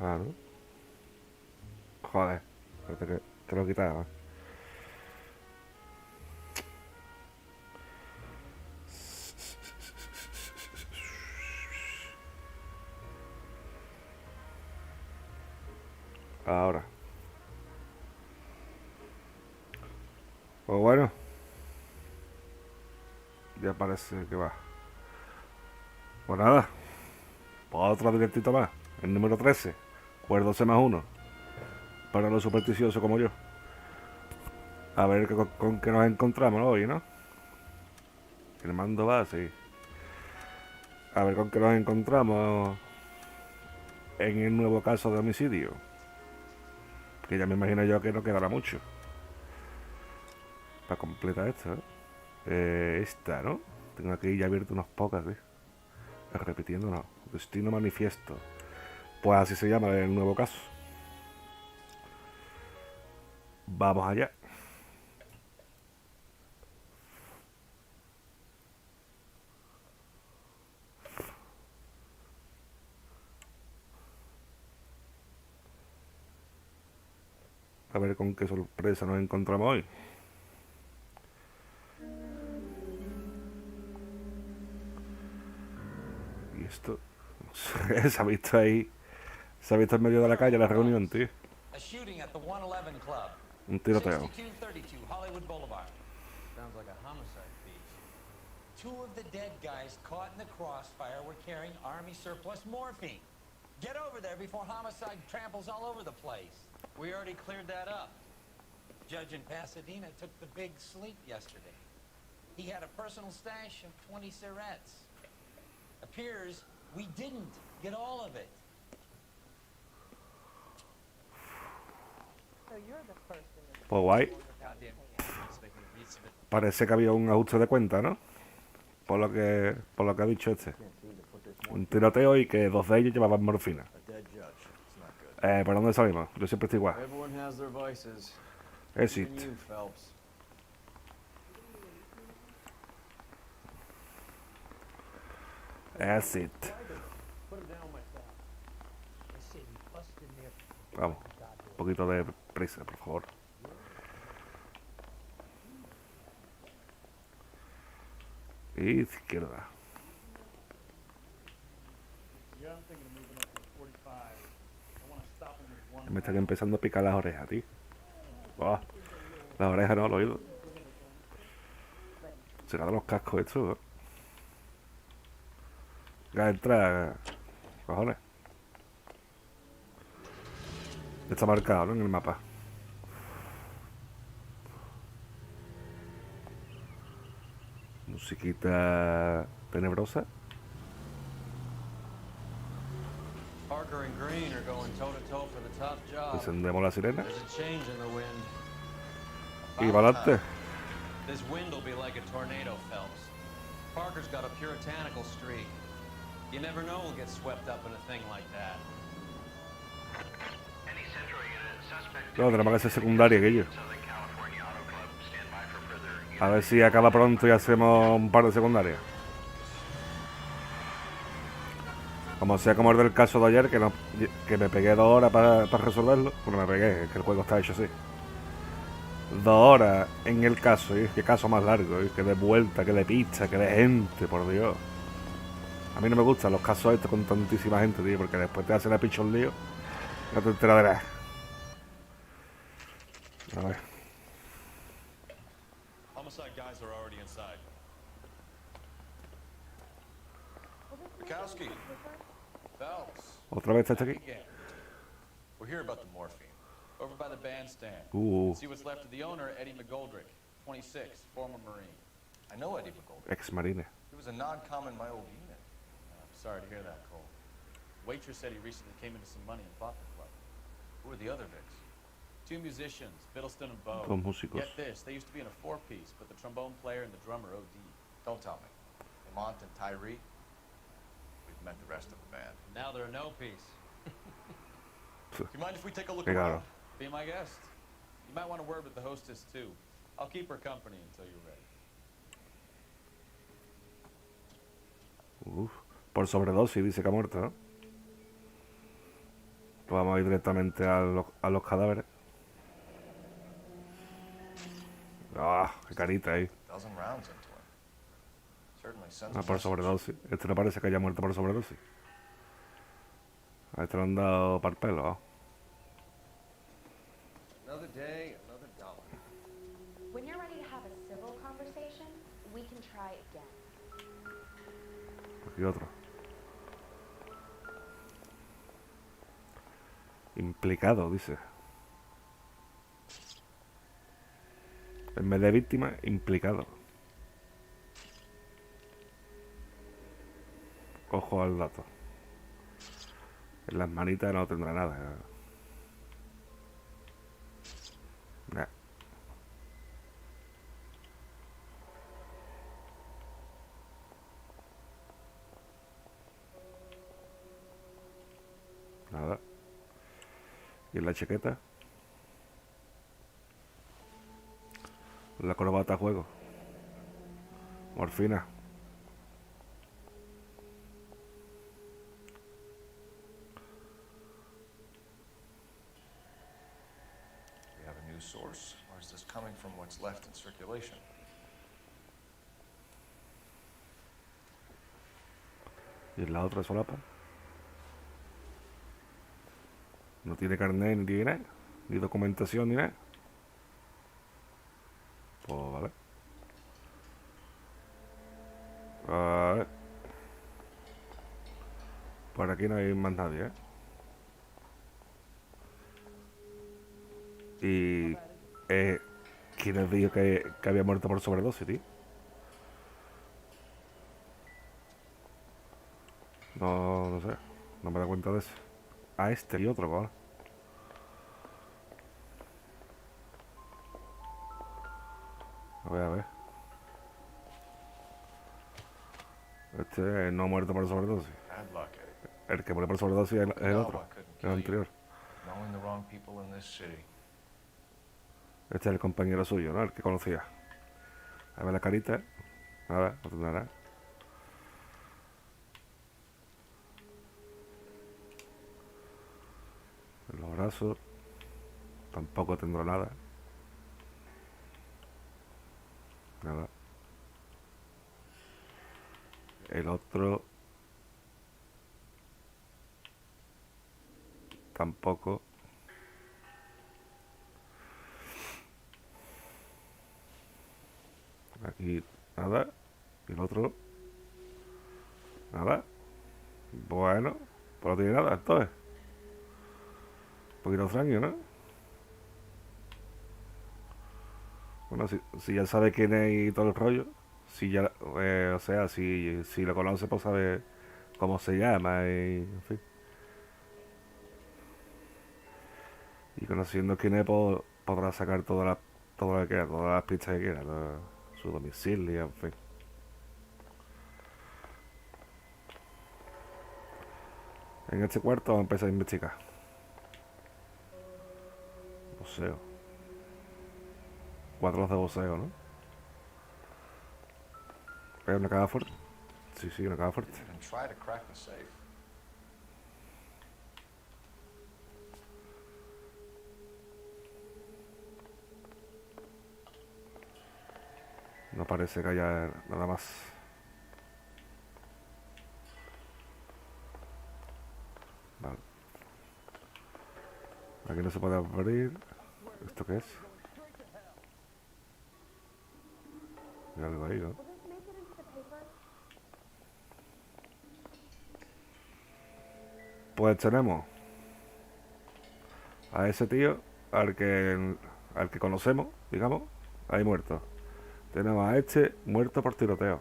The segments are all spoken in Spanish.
Claro. Joder. Espérate que te lo he quitado. Ahora. Pues bueno. Ya parece que va. Pues nada. Pues otro directito más. El número 13. Cuerdo más uno. Para los supersticiosos como yo. A ver con qué nos encontramos hoy, ¿no? El mando va, sí. A ver con qué nos encontramos en el nuevo caso de homicidio. Que ya me imagino yo que no quedará mucho. Para completar esto, ¿eh? Esta, ¿no? Tengo aquí ya abierto unas pocas, ¿eh? Repitiendo, no. Destino manifiesto. Pues así se llama el nuevo caso. Vamos allá. A ver con qué sorpresa nos encontramos hoy. Y esto... se ha visto ahí... Se ha visto en medio de la calle la reunión, tío. Un tiroteo. Two of the dead guys caught in the crossfire were carrying Army surplus morphine. Get over there before homicide tramples all over the place. We already cleared that up. Judge in Pasadena took the big sleep yesterday. He had a personal stash of 20 cigarettes. Appears we didn't get all of it. Pues guay. Parece que había un ajuste de cuenta, ¿no? Por lo que ha dicho este. Un tiroteo y que dos de ellos llevaban morfina. ¿Por dónde salimos? Yo siempre estoy igual. Exit. Exit. Vamos. Un poquito de prisa, por favor. Izquierda. Me están empezando a picar las orejas, tío. Oh, las orejas no, los oídos. Será de los cascos estos, ¿no? Ya entra... Cojones. Está marcado, ¿no? En el mapa. Musiquita tenebrosa. Encendemos la sirena. Y para adelante. This wind will be like a tornado, Phelps. Parker's got a puritanical streak. You never know we'll get swept up in a thing like that. No, tenemos que ser secundaria, aquello. A ver si acaba pronto y hacemos un par de secundarias. Como sea como el del caso de ayer, que me pegué 2 horas para resolverlo. Bueno, me pegué, es que el juego está hecho así. 2 horas en el caso, y qué caso más largo, que de vuelta, que de pista, que de gente, por Dios. A mí no me gustan los casos estos con tantísima gente, tío, porque después te hacen a picho un lío. No te enteras de nada. A ver. Homicide guys are already inside. Mikowski. Phelps. ¿Otra vez está aquí? We're here about the morphine. Over by the bandstand. See what's left of the owner, Eddie McGoldrick, 26, former Marine. I know Eddie McGoldrick. Ex-marine. He was a non-com in my old unit. I'm sorry to hear that, Cole. Waitress said he recently came into some money and bought the club. Who are the other Vicks? 2 musicians, Fiddleston and Bow. Dos músicos. Get this, they used to be in a 4-piece, but the trombone player and the drummer OD. Don't tell me. Lamont and Tyree? We've met the rest of the band. Now they're a no-piece. Do you mind if we take a look Claro. around? Be my guest. You might want to word with the hostess, too. I'll keep her company until you're ready. Por sobredosis, dice que ha muerto, ¿no? Pues vamos a ir directamente a los cadáveres. Ah, qué carita ahí. Dozen rounds into him. Certainly sends Ah, a por message. sobredosis. Este no parece que haya muerto por sobredosis. A este le han dado para el pelo. Ah. Another day, another dollar. When you're ready to have a civil conversation, we can try again. Aquí otro. Implicado, dice. En vez de víctima, implicado. Ojo al dato. En las manitas no tendrá nada. Nah. Nada. Y en la chaqueta. La corbata a juego. Morfina. We have a new source, or is this coming from what's left in circulation? Y en la otra solapa. No tiene carnet ni tiene nada. Ni documentación ni nada. Pues vale. A ver. Por aquí no hay más nadie, ¿eh? Y... ¿quién os dijo que había muerto por sobredosis, tío? No sé. No me da cuenta de eso. A este y otro, cojones. A ver. Este no ha muerto por sobredosis. Bad luck, Eddie. El que muere por sobredosis es el No, otro. I couldn't El kill you. anterior. Knowing the wrong people in this city. Este es el compañero suyo, ¿no? El que conocía. A ver la carita. Nada, no tendrá nada. En los brazos. Tampoco tendrá nada. Nada. El otro. Tampoco. Aquí nada. Y el otro. Nada. Bueno, pues no tiene nada, entonces. Un poquito extraño, ¿no? Bueno, si ya sabe quién es y todo el rollo. Si ya, o sea, si lo conoce, pues sabe cómo se llama y en fin. Y conociendo quién es, pues, podrá sacar todo lo que quiera, todas las pistas que quiera, su domicilio, en fin. En este cuarto vamos a empezar a investigar. Voceo. Cuadros de voceo, ¿no? ¿Es una caja fuerte? Sí, una caja fuerte. Didn't even try to crack the safe. No parece que haya nada más. Vale. Aquí no se puede abrir. ¿Esto qué es? Hay algo ahí, ¿no? Will this make it into the paper? Pues tenemos a ese tío al que conocemos, digamos, ahí muerto. Tenemos a este muerto por tiroteo.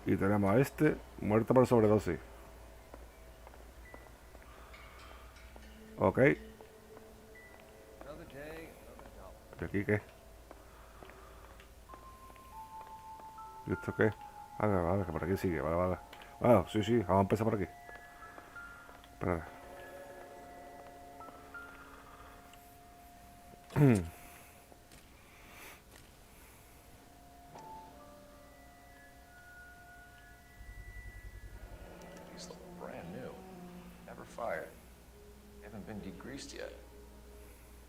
Y tenemos a este muerto por sobredosis. Ok. Another day, another dollar. ¿Y aquí qué? ¿Y esto qué? Vale, que por aquí sigue, vale. Ah, sí, vamos a empezar por aquí. Espera. These look brand new. fired. They haven't been degreased yet.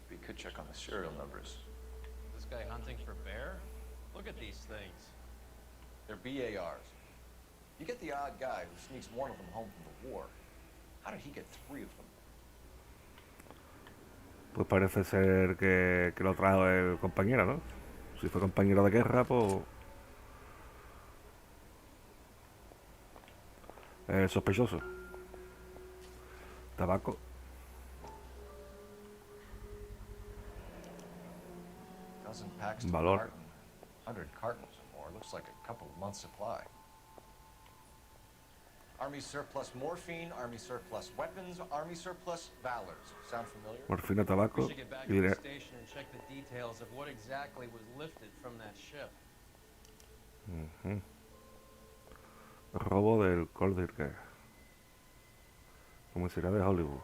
We could check on the serial numbers. This guy hunting for bear? Look at these things. They're BARs. You get the odd guy who sneaks one of them home from the war. How did he get 3 of them? Pues parece ser que lo trajo el compañero, ¿no? Si fue compañero de guerra, pues... sospechoso. Tabaco. Dozen packs to Valor. carton. 100 cartons or more. Looks like a couple of months' supply. Army surplus morphine, army surplus weapons, army surplus valors. Sound familiar? Morfina, We tabaco should get back y to the dinero. station and check the details of what exactly was lifted from that ship. Robo del Coldirke. Como será de Hollywood.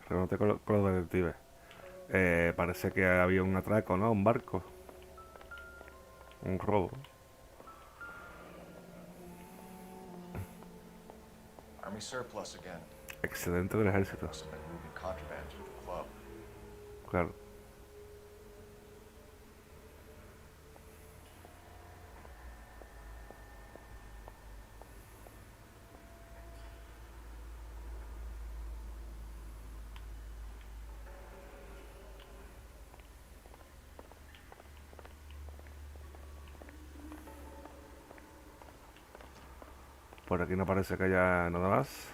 Reúnete con los detectives. Parece que había un atraco, ¿no? Un barco. Un robo. Army surplus again. Excedente del ejército. Must have been moving contraband through the club. Claro. Por aquí no parece que haya nada más.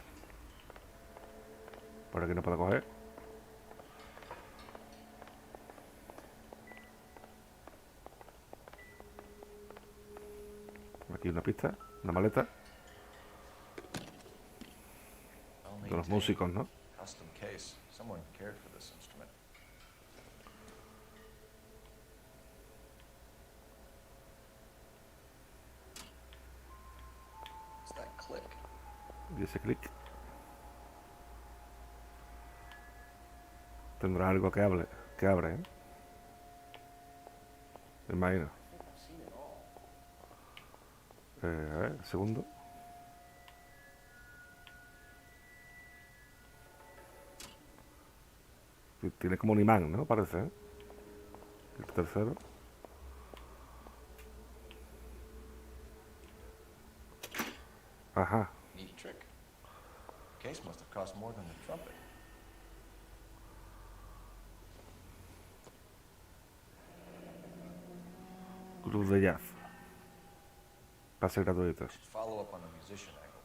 Por aquí no puedo coger. Aquí una pista, una maleta Well de los maintained. músicos, ¿no? Custom case. Someone cared for this instrument. What's that click? Y ese clic. Tendrá algo que hable, que abre, ¿eh? Me imagino. A ver, segundo. Tiene como un imán, ¿no? Parece, ¿eh? El tercero. Ajá. Neat trick. Case must have cost more than the trumpet. Cruz de jazz. Pase gratuito. Should follow up on the musician angle.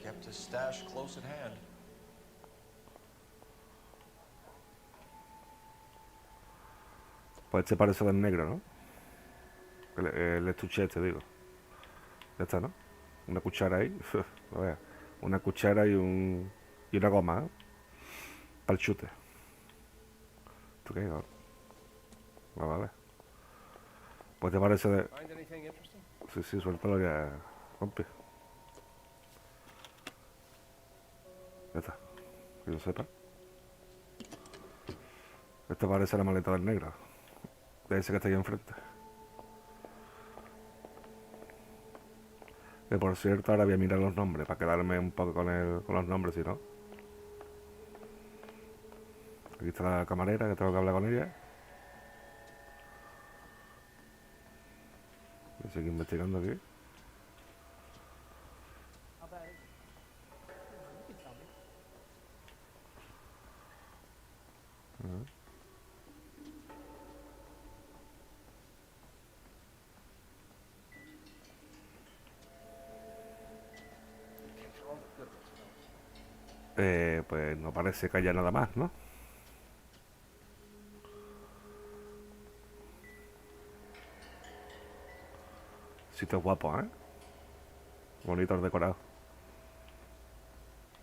Kept his stash close at hand. Pues este parece del negro, ¿no? El estuche este, digo. Ya está, ¿no? Una cuchara ahí. Lo vea. Una cuchara y una goma, ¿eh? Para el chute. ¿Esto qué es? Vale. Pues te parece de... Find anything interesting? Sí, sí, suéltalo ya, compi. Ya está. Que yo sepa. Esto parece la maleta del negro. De ese que está ahí enfrente. Que por cierto, ahora voy a mirar los nombres para quedarme un poco con los nombres, si no. Aquí está la camarera, que tengo que hablar con ella. Voy a seguir investigando aquí. Pues no parece que haya nada más, ¿no? Sitios guapos, ¿eh? Bonitos decorados.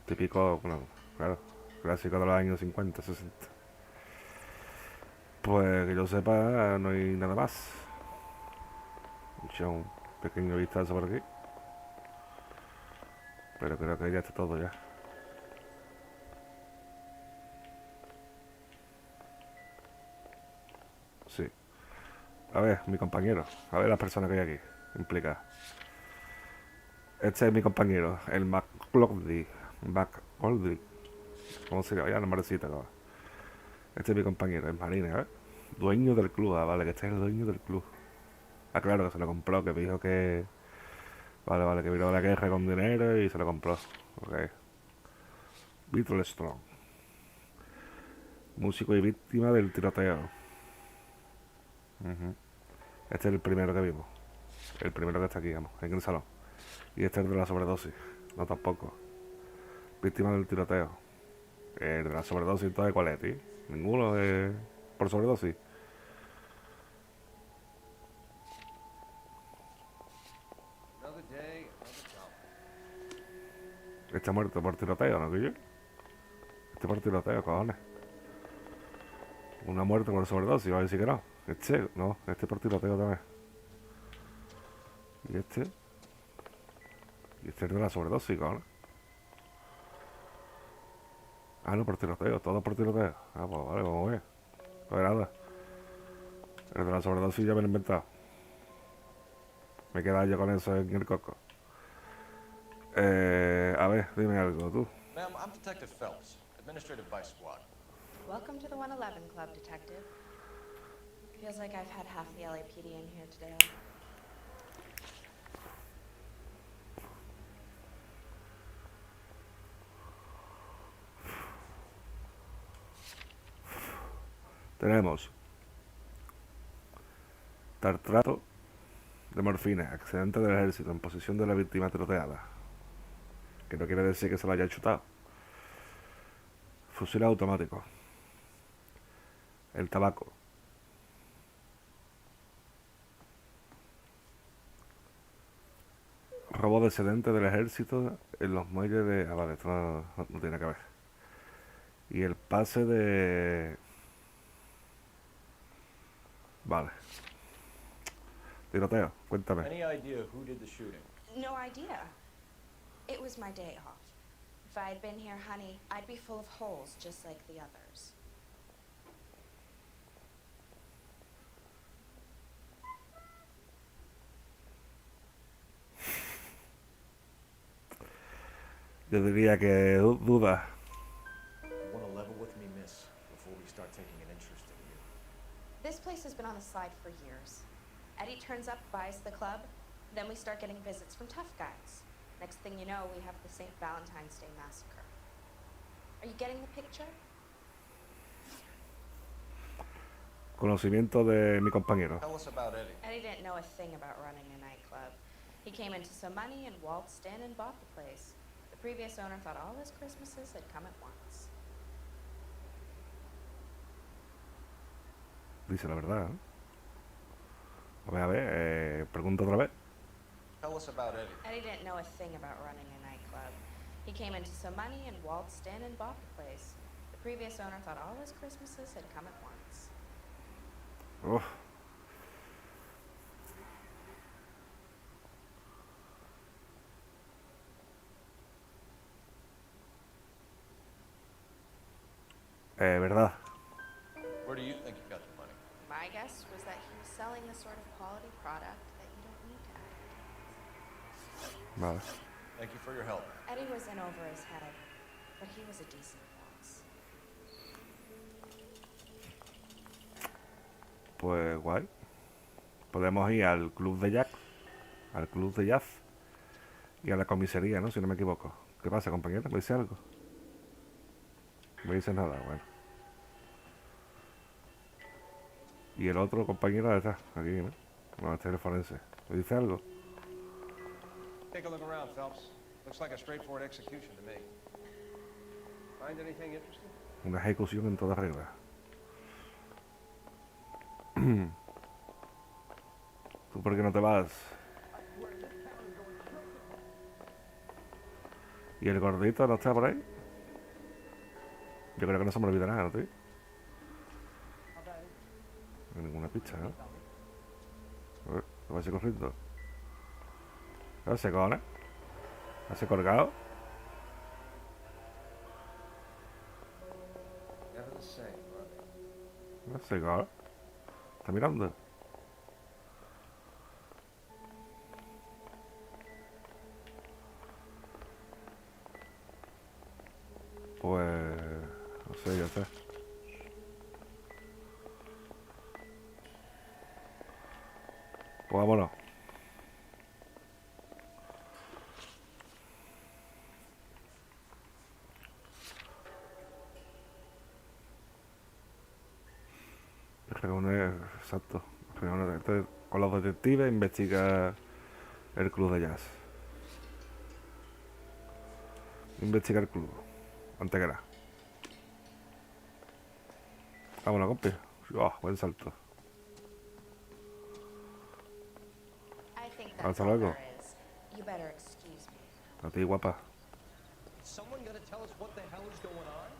Típico, bueno, claro, clásico de los años 50, 60. Pues que yo sepa, no hay nada más. He hecho un pequeño vistazo por aquí. Pero creo que ya está todo ya. A ver, mi compañero. A ver las personas que hay aquí implicadas. Este es mi compañero, el McLaughlin. McLaughlin. ¿Cómo se llama? Ya no me recita, cabrón. Este es mi compañero, el Marine, ¿eh? Dueño del club, vale, que este es el dueño del club. Ah, claro, que se lo compró, que me dijo que... Vale, que vino de la guerra con dinero y se lo compró. Ok. Beatle Strong. Músico y víctima del tiroteo. Ujú. Este es el primero que vimos. El primero que está aquí, vamos, en el salón. Y este es el de la sobredosis. No, tampoco. Víctima del tiroteo. El de la sobredosis, entonces, ¿cuál es, tío? Ninguno es por sobredosis. Este ha muerto por tiroteo, ¿no, Guillo? Este por tiroteo, cojones. Una muerte por sobredosis, va a decir que no. No, este por tiroteo también. Y este. Y este es de la sobredosis, cojones. Ah, no, por tiroteo, todo por tiroteo. Ah, pues vale, vamos a ver. Pues nada. El de la sobredosis ya me lo he inventado. Me he quedado yo con eso en el coco. A ver, dime algo tú. Ma'am, I'm Detective Phelps, Administrative Vice Squad. Welcome to the 111 Club, Detective. Feels like I've had half the LAPD in here today. Tenemos tartrato de morfina, accidente del ejército en posesión de la víctima tiroteada. Que no quiere decir que se lo haya chutado. Fusil automático. El tabaco. Robo de excedente del ejército en los muelles de... Ah, vale, esto no tiene que ver. Y el pase de... Vale. Tiroteo, cuéntame. Any idea who did the shooting? No idea. It was my day off. If I had been here, honey, I'd be full of holes just like the others. Yo diría que duda. You want to level with me, miss, before we start taking an interest in you. This place has been on the slide for years. Eddie turns up, buys the club, then we start getting visits from tough guys. Next thing you know, we have the St. Valentine's Day massacre. Are you getting the picture? Conocimiento de mi compañero. Tell us about Eddie. Eddie didn't know a thing about running a nightclub. He came into some money and waltzed in and bought the place. The previous owner thought all his Christmases had come at once. Dice la verdad, ¿eh? A ver, pregunto otra vez. Tell us about Eddie. Eddie didn't know a thing about running a nightclub. He came into some money and waltzed in and bought the place. The previous owner thought all his Christmases had come at once. Uf. Verdad. Where do you think you got the money? My guess was that he was selling the sort of quality product that you don't need to advertise. Vale. Thank you for your help. Eddie was in over his head, but he was a decent boss. Pues guay. Podemos ir al club de jazz. Al club de jazz. Y a la comisaría, ¿no? Si no me equivoco. ¿Qué pasa, compañero? ¿Me dice algo? No me dice nada, bueno. Y el otro compañero detrás, aquí, ¿no? No, este es el forense. ¿Me dice algo? Take a look around, Phelps. Looks like a straightforward execution to me. Find anything interesting? Una ejecución en toda regla. ¿Tú por qué no te vas? ¿Y el gordito no está por ahí? Yo creo que no se me olvida nada, ¿no, tío? No hay ninguna pista, ¿no? A ver, ¿qué va a ser corriendo? ¿No se cone? ¿Se colgado? Never the same, are they? No se cone. ¿Está mirando? Pues... no sé, ya sé. Pues vámonos. Exacto. Entonces, con los detectives investiga el club de jazz. Investiga el club. Antes que nada. Vámonos, compi. Oh, buen salto. I think Hasta that's all luego. there is. You better excuse me. A ti, guapa. Is someone gonna tell us what the hell is going on?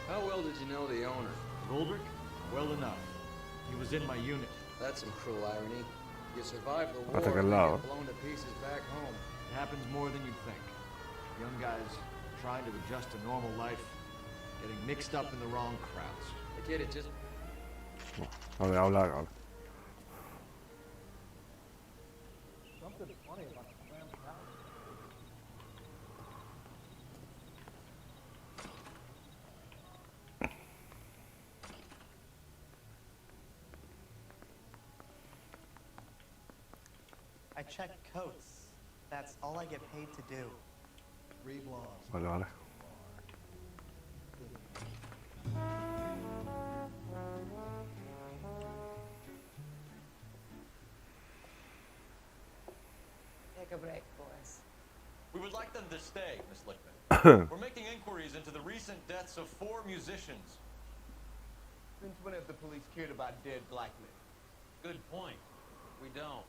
How well did you know the owner? Goldberg? Well enough. He was in my unit. That's some cruel irony. You survived the war, Hasta que al and lado. get blown to pieces back home. It happens more than you'd think. Young guys trying to adjust to normal life, getting mixed up in the wrong crowds. The kid had just... A ver, habla ahora. I check coats. That's all I get paid to do. 3 blondes. Vale, vale. Take a break, boys. We would like them to stay, Miss Lickman. We're making inquiries into the recent deaths of 4 musicians. Since when have the police cared about dead black men? Good point. We don't.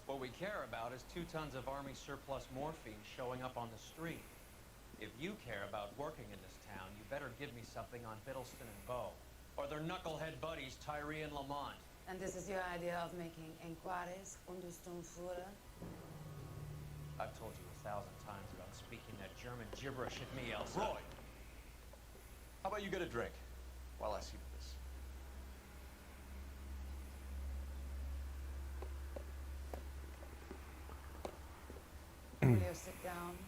What we care about is 2 tons of Army surplus morphine showing up on the street. If you care about working in this town, you better give me something on Biddleston and Bow. Or their knucklehead buddies, Tyree and Lamont. And this is your idea of making inquiries, Unterstundenführer? I've told you 1,000 times about speaking that German gibberish at me, Elsa. Roy, how about you get a drink while I see to this? Will you sit down?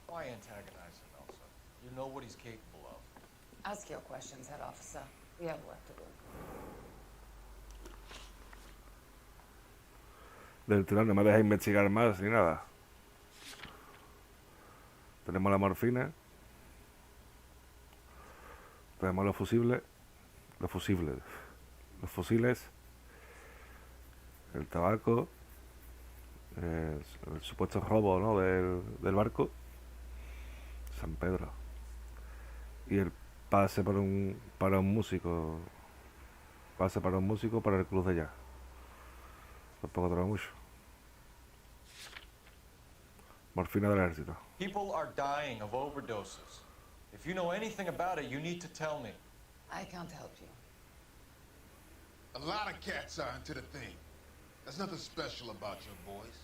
Why antagonize him, Elsa? You know what he's capable of. Ask your questions, head officer. We have work to do. Del tirón, no me deja investigar más ni nada. Tenemos la morfina. Tenemos los fusibles. Los fusiles. El tabaco. El supuesto robo, ¿no? del barco. San Pedro. Y el pase para un músico. Pase para un músico para el club de jazz. Tampoco trae mucho. Morfina del ejército. People are dying of overdoses. If you know anything about it, you need to tell me. I can't help you. A lot of cats are into the thing. There's nothing special about your boys.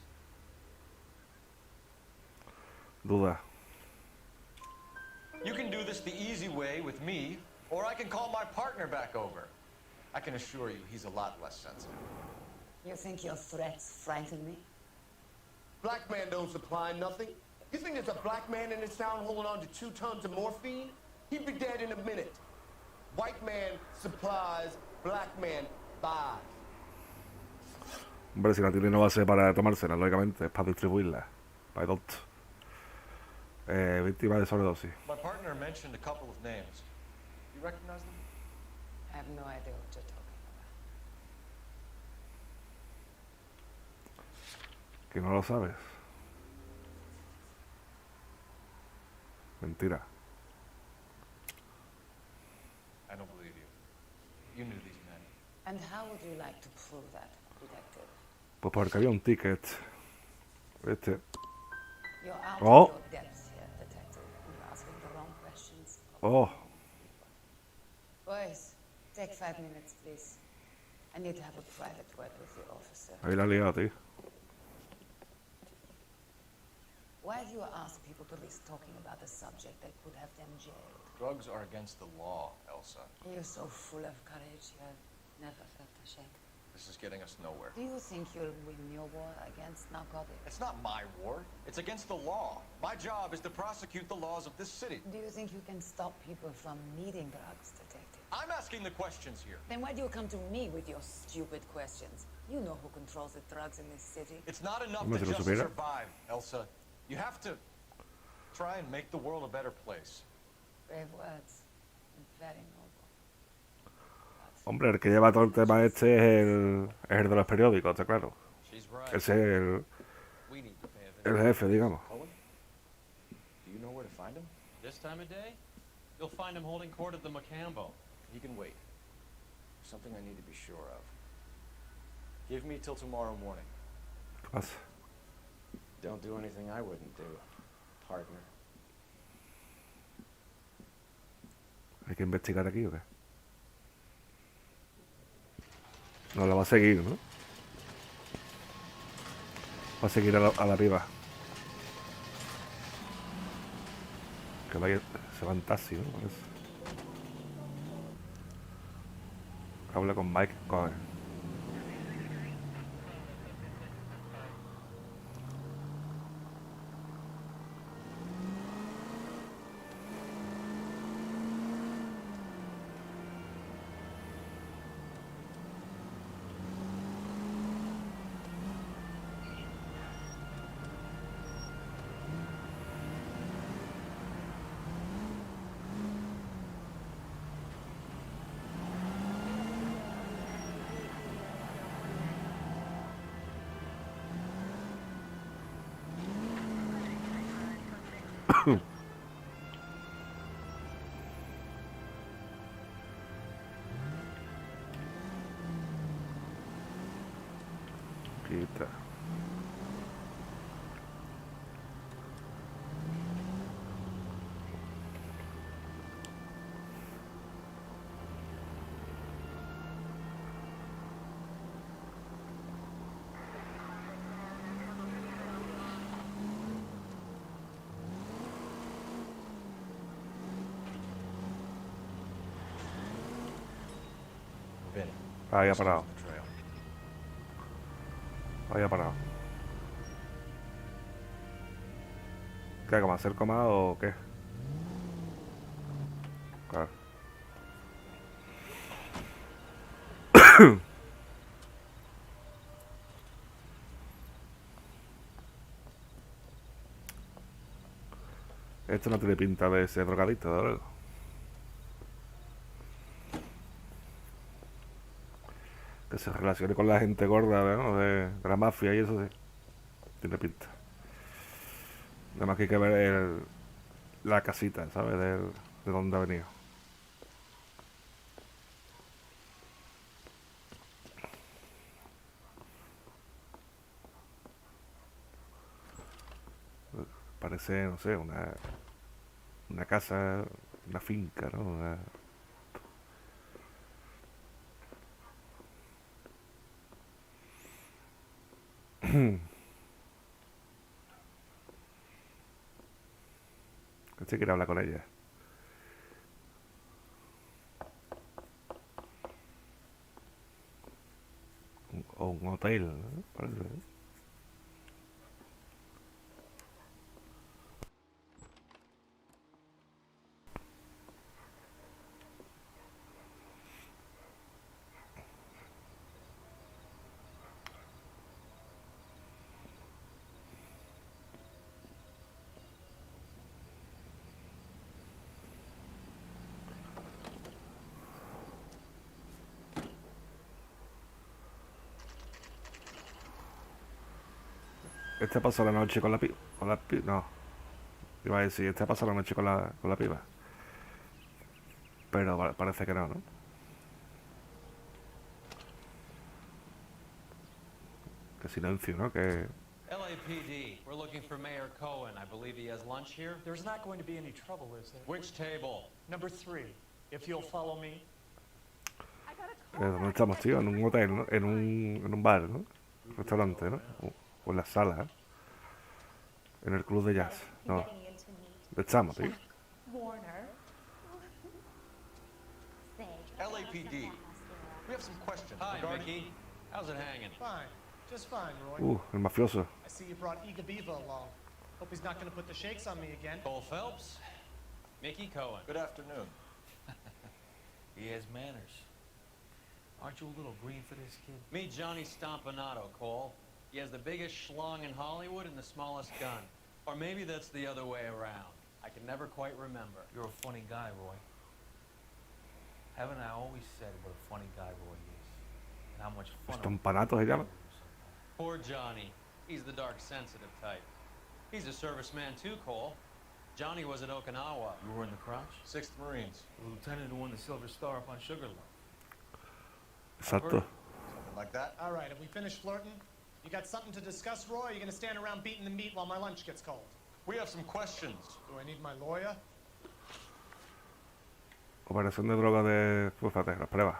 Duda. You can do this the easy way with me, or I can call my partner back over. I can assure you he's a lot less sensitive. You think your threats frighten me? Black man don't supply nothing. You think there's a black man in this town holding on to 2 tons of morphine? He'd be dead in a minute. White man supplies, black man buys. Hombre, si la tiene no va a ser para tomársela, lógicamente, es para distribuirla. Para adultos. Víctima de sobredosis. My partner mentioned a couple of names. You recognize them? I have no idea what you're talking about. Que no lo sabes. Mentira. I don't believe you. You knew these men. And how would you like to prove that, detective? Pues porque había un ticket. Este. You're out Oh. of your depth here, detective. You're asking the wrong questions. Oh. Boys, take 5 minutes, please. I need to have a private word with the officer. Ahí la he liado, tío. Why do you ask people to risk talking about a subject that could have them jailed? Drugs are against the law, Elsa. You're so full of courage, you have never felt ashamed. This is getting us nowhere. Do you think you'll win your war against narcotics? It's not my war. It's against the law. My job is to prosecute the laws of this city. Do you think you can stop people from needing drugs, detective? I'm asking the questions here. Then why do you come to me with your stupid questions? You know who controls the drugs in this city. It's not enough ¿Cómo to se lo just supiera? survive, Elsa. You have to try and make the world a better place. Brave words. And very noble. Hombre, el que lleva todo el tema este es el de los periódicos, está claro. She's right. Ese es We need to pay a el visit. jefe, digamos. Cohen? Do you know where to find him? This time of day, you'll find him holding court at the Macambo. He can wait. There's something I need to be sure of. Give me till tomorrow morning. ¿Qué pasa? Don't do anything I wouldn't do, partner. ¿Hay que investigar aquí o qué? No, la va a seguir, ¿no? Va a seguir a la piba. Que vaya, se va en taxi, ¿no? Parece. Habla con Mike Cohen. Quita. Vinny. Ahí ha this is parado. the trail. Ahí ha parado. ¿Qué? ¿Que me acerco más o qué? Claro. Esto no tiene pinta de ser drogadicto, de luego. Que se relacione con la gente gorda, ¿no? De la mafia y eso sí. Tiene pinta. Nada más que hay que ver la casita, ¿sabes? De dónde ha venido. Parece, no sé, una casa, una finca, ¿no? Este quiere hablar con ella. O un hotel, ¿no? Parece. Este pasó la noche con la piba. No. Iba a decir, este pasó la noche con la piba. Pero parece que no, ¿no? Que silencio, ¿no? Que... LAPD, we're looking for Mayor Cohen. I believe he has lunch here. There's not going to be any trouble, is there? Which table? Number 3, if you'll follow me. ¿Dónde estamos, tío? En un hotel, ¿no? En un bar, ¿no? Restaurante, ¿no? O en la sala, ¿eh? En el club de jazz. No. Getting in to meet De chamo, tío. Jack Warner. Say, LAPD. We have some questions Hi, regarding... Mickey. How's it hanging? Fine. Just fine, Roy. El mafioso. I see you brought Ega Beaver along. Hope he's not gonna put the shakes on me again. Cole Phelps. Mickey Cohen. Good afternoon. He has manners. Aren't you a little green for this kid? Meet Johnny Stompanato, Cole. He has the biggest schlong in Hollywood and the smallest gun. Or maybe that's the other way around. I can never quite remember. You're a funny guy, Roy. Haven't I always said what a funny guy Roy is? And how much fun... Stompanato se llama. Poor Johnny. He's the dark, sensitive type. He's a serviceman too, Cole. Johnny was at Okinawa. You were in the Crouch? 6th Marines. The lieutenant who won the Silver Star up on Sugarloaf. Exacto. Something like that. All right, have we finished flirting? You got something to discuss, Roy? Or are you gonna stand around beating the meat while my lunch gets cold? We have some questions. Do I need my lawyer? Operación de droga de... Pues fíjate, las pruebas.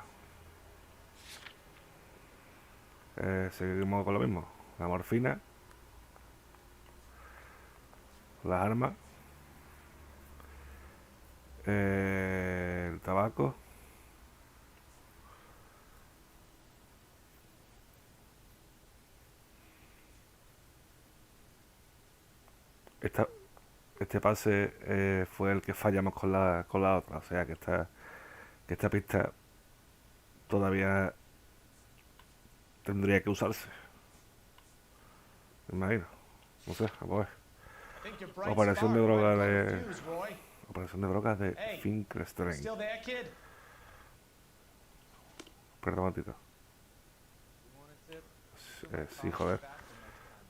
Seguimos con lo mismo. La morfina. Las armas. El tabaco. Este pase fue el que fallamos con la otra, o sea que esta pista todavía tendría que usarse. Me imagino. No sé, vamos a ver. Operación de droga de... Operación de drogas de Finkelstein. Perdón un momentito. Sí, joder.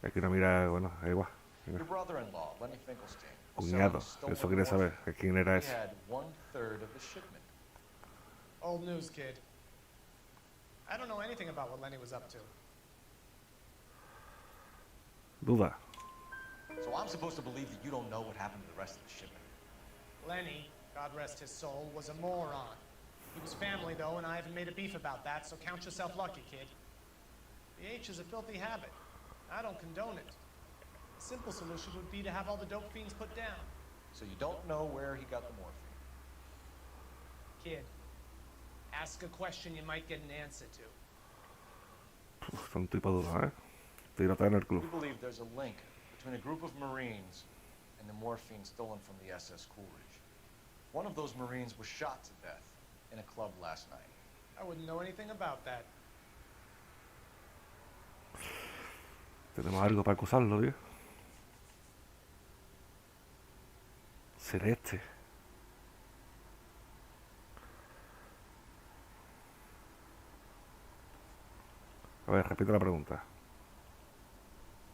Hay que no mira, bueno, da igual. Your brother-in-law, Lenny Finkelstein. Cuñado, eso quería saber. ¿Quién era He ese? had 1/3 of the shipment. Old news, kid. I don't know anything about what Lenny was up to. Duda. So I'm supposed to believe that you don't know what happened to the rest of the shipment. Lenny, God rest his soul, was a moron. He was family, though, and I haven't made a beef about that, so count yourself lucky, kid. The H is a filthy habit. I don't condone it. The simple solution would be to have all the dope fiends put down. So you don't know where he got the morphine? Kid, ask a question you might get an answer to. Es un tipo duro, ¿eh? Tírate en el club. We believe there's a link between a group of Marines and the morphine stolen from the SS Coolidge. One of those Marines was shot to death in a club last night. I wouldn't know anything about that. Tenemos algo para acusarlo, tío. ¿Será este? A ver, repito la pregunta.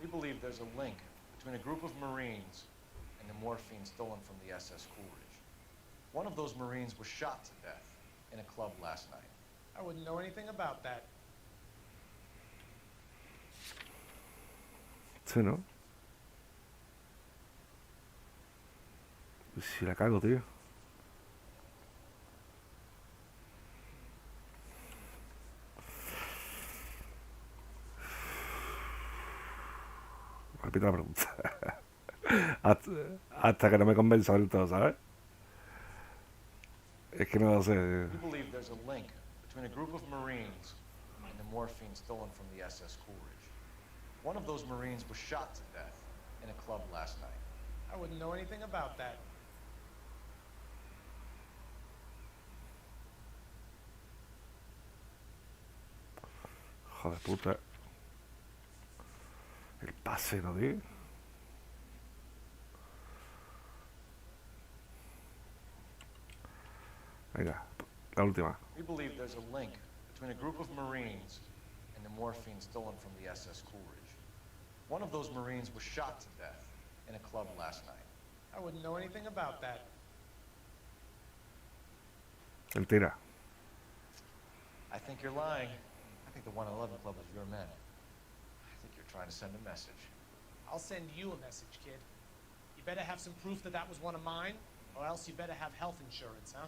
We believe there's a link between a group of Marines and the morphine stolen from the SS Coolidge. One of those Marines was shot to death in a club last night. I wouldn't know anything about that. Sí, ¿no? Si la cago, tío. Repito la pregunta. hasta que no me convenza del todo, ¿sabes? Es que no lo sé. We believe there's a link between a group of Marines and the morphine stolen from the SS Coolidge. One of those Marines was shot to death in a club last night. I wouldn't know anything about that. Joder puta. El pase, ¿no, tío? Venga, la última. We believe there's a link between a group of Marines and the morphine stolen from the SS Coolidge. One of those Marines was shot to death in a club last night. I wouldn't know anything about that. Mentira. I think you're lying. I think the 111 Club is your men. I think you're trying to send a message. I'll send you a message, kid. You better have some proof that that was one of mine, or else you better have health insurance, huh?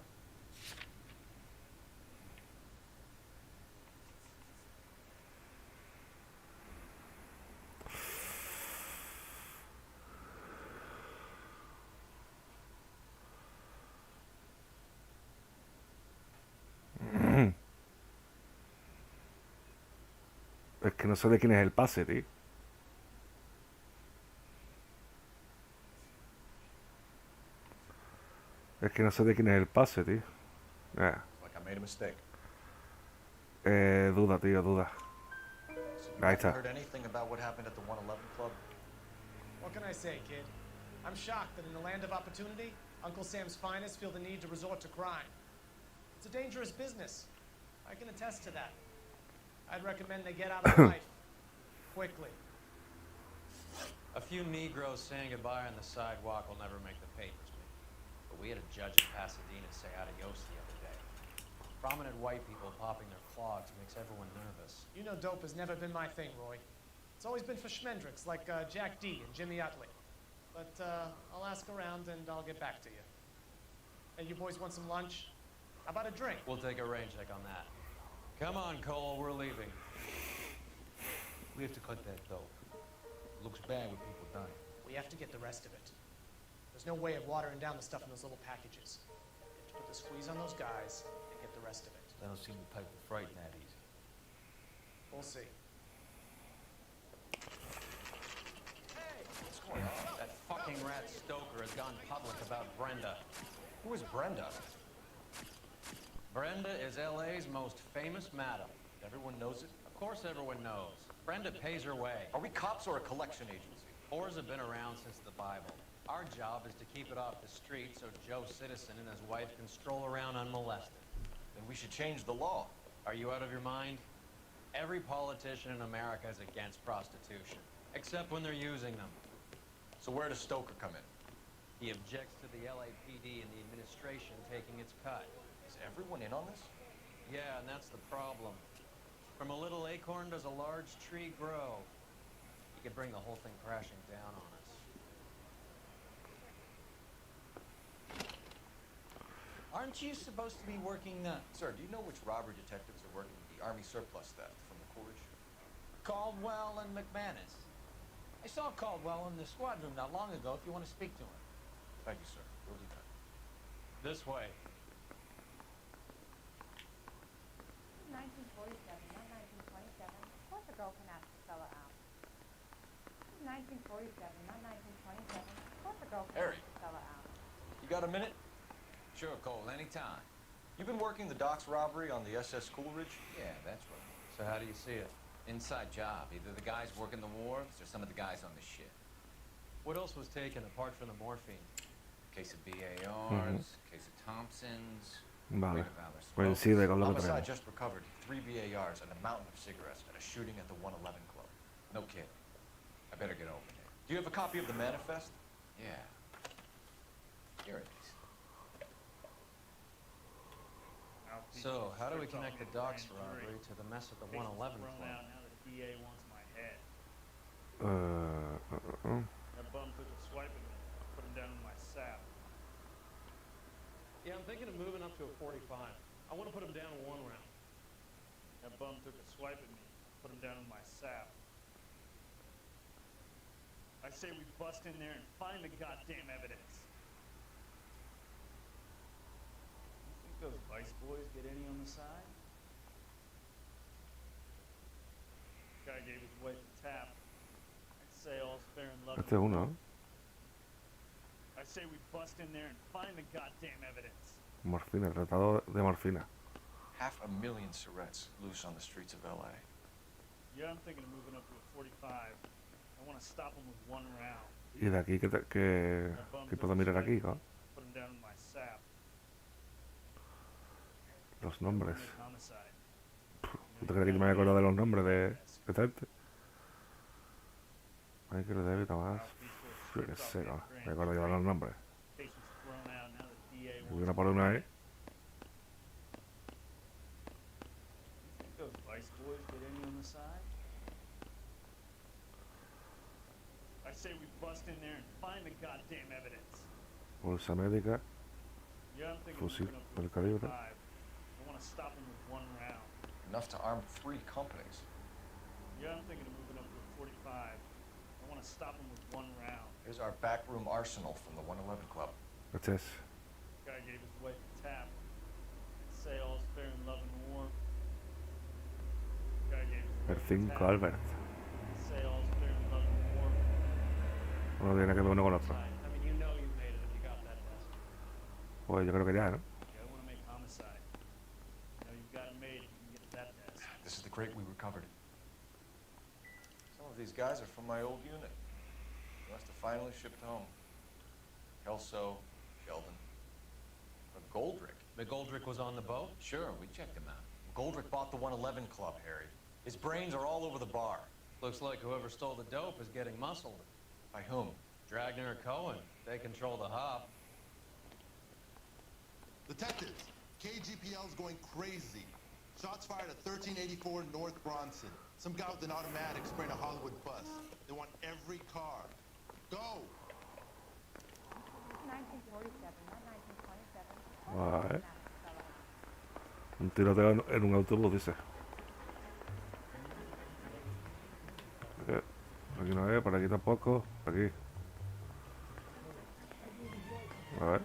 Es que no sé de quién es el pase, tío. Es que no sé de quién es el pase, tío. Like I made a mistake. Duda, tío, duda. So you Ahí haven't está. heard anything about what happened at the 111 Club? What can I say, kid? I'm shocked that in the land of opportunity, Uncle Sam's finest feel the need to resort to crime. It's a dangerous business. I can attest to that. I'd recommend they get out of the life. Quickly. A few Negroes saying goodbye on the sidewalk will never make the papers, but we had a judge in Pasadena say adios the other day. Prominent white people popping their clogs makes everyone nervous. You know dope has never been my thing, Roy. It's always been for schmendricks like Jack D and Jimmy Utley. But I'll ask around and I'll get back to you. Hey, you boys want some lunch? How about a drink? We'll take a rain check on that. Come on, Cole, we're leaving. We have to cut that dope. It looks bad with people dying. We have to get the rest of it. There's no way of watering down the stuff in those little packages. We have to put the squeeze on those guys and get the rest of it. They don't seem to pipe the freight that easy. We'll see. What's going on? That fucking rat Stoker has gone public about Brenda. Who is Brenda? Brenda is LA's most famous madam. Everyone knows it? Of course everyone knows. Brenda pays her way. Are we cops or a collection agency? Whores have been around since the Bible. Our job is to keep it off the street so Joe Citizen and his wife can stroll around unmolested. Then we should change the law. Are you out of your mind? Every politician in America is against prostitution, except when they're using them. So where does Stoker come in? He objects to the LAPD and the administration taking its cut. Is everyone in on this? Yeah, and that's the problem. From a little acorn does a large tree grow. He could bring the whole thing crashing down on us. Aren't you supposed to be working the... Sir, do you know which robbery detectives are working the Army surplus theft from the Coolidge? Caldwell and McManus. I saw Caldwell in the squad room not long ago if you want to speak to him. Thank you, sir. Will do that. This way. 1947, not 1927. Of course a girl can ask a fella out. 1947, not 1927. Of course a girl can Harry. ask a fella out. You got a minute? Sure, Cole, anytime. You've been working the docks robbery on the SS Coolidge? Yeah, that's right. So how do you see it? Inside job. Either the guys working the wharves or some of the guys on the ship. What else was taken apart from the morphine? Case of BARs, case of Thompsons. Vale. Ring of Valor Coincide con lo que Homicide tenemos. just recovered 3 BARs and a mountain of cigarettes at a shooting at the 111 Club. No kidding. I better get over there. Do you have a copy of the manifest? Yeah. Here it is. So, how do we connect the docks robbery to the mess at the 111 Club? Now the DA wants my head. Uh. That bum took a swipe at me. Put him down in my sap. Yeah, I'm thinking of moving up to a 45. I want to put him down in one round. That bum took a swipe at me. Put him down in my sap. I say we bust in there and find the goddamn evidence. You think those Vice boys get any on the side? Guy gave his wife a tap. I'd say all's fair in love. Este es uno, ¿no? I say we bust in there and find the goddamn evidence. Morfina, tratado de morfina. 500,000 cigarettes loose on the streets of LA. Yeah, I'm thinking of moving up to a 45. I want to stop him with one round. Y de aquí, ¿qué puedo mirar aquí, ¿no? Put him down in my sap. Los nombres. Homicide. ¿Tú te crees que yo me había acordado de los nombres de esta gente? Michael David, Tomás. Yo qué sé, ¿no? Me acuerdo yo de los nombres. Case was thrown out now the DA Y wants una por una ahí. Think those Vice boys get any on the side? I say we bust in there and find the goddamn evidence. Bolsa médica. Yeah, I'm thinking Fusil of moving del up to a calibre. 45. I want to stop him with one round. Enough to arm 3 companies. Yeah, I'm thinking of moving up to a 45. I want to stop him with one round. Here's our backroom arsenal from the 111 Club. Este es. Guy gave his wife a tap. I'd say all's fair in love and war. Guy gave his El 5 Albert. Say all's fair in love and war. Uno tiene que ver uno con otro. I mean, you know you made it if you got that desk. Pues yo creo que ya, ¿no? You don't want to make homicide. You know you've got it made. You can get to that desk. This is the crate we recovered. Some of these guys are from my old unit. They must have finally shipped home. Kelso, Sheldon. But Goldrick. McGoldrick was on the boat? Sure, we checked him out. Goldrick bought the 111 Club, Harry. His brains are all over the bar. Looks like whoever stole the dope is getting muscled. By whom? Dragner or Cohen. They control the hub. Detectives, KGPL's going crazy. Shots fired at 1384 North Bronson. Some guy with an automatic spraying a Hollywood bus. They want every car. Go! 1947, not 1927. Vale. Un tiroteo en un autobús, dice. Por aquí no es, por aquí tampoco. Por aquí. A ver.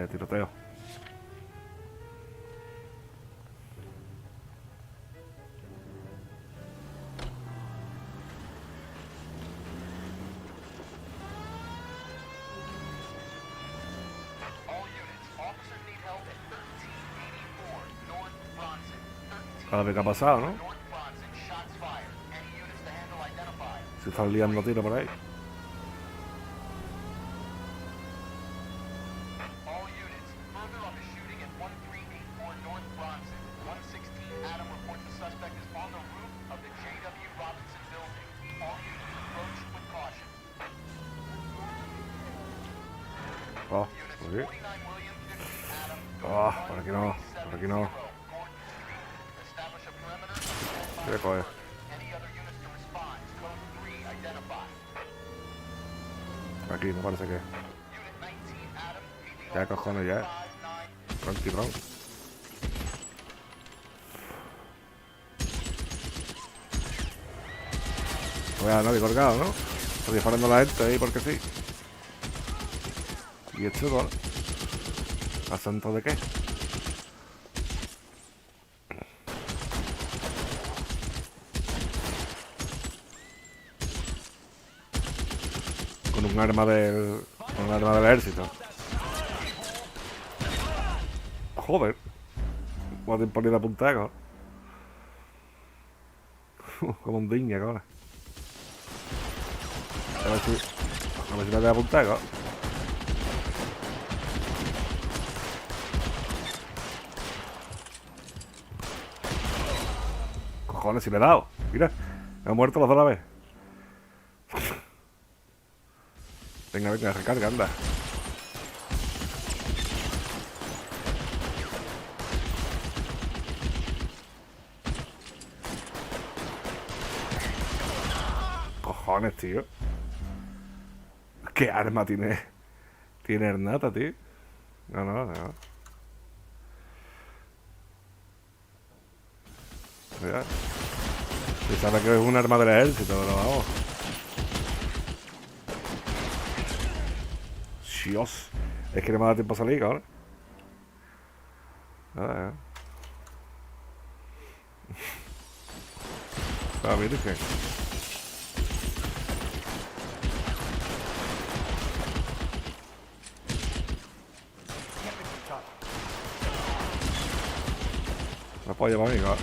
Tiroteo. A ver qué ha pasado, ¿no? Se están liando tiro por ahí. Oh, por aquí. Oh, por aquí no, por aquí no. ¿Qué coge? Aquí, me parece que. Ya cojones, ya. Tranquilo. No vea a nadie colgado, ¿no? Está disparando a la gente ahí porque sí. ¿Y esto? ¿Asunto de qué? Con un arma del ejército. Joder. Puedo poner la punta, como un diña, ahora. A ver si me voy a apuntar, Cojones, si le he dado. Mira, me ha muerto los dos a la vez. Venga, venga, recarga, anda. Cojones, tío. ¿Qué arma tiene Hernata, tío? No. Mira. Se sabe que es un arma del ejército, pero vamos. Dios. Es que no me da tiempo a salir, cabrón. Nada, Ah, mire que. No puedo llevar a mí, cabrón.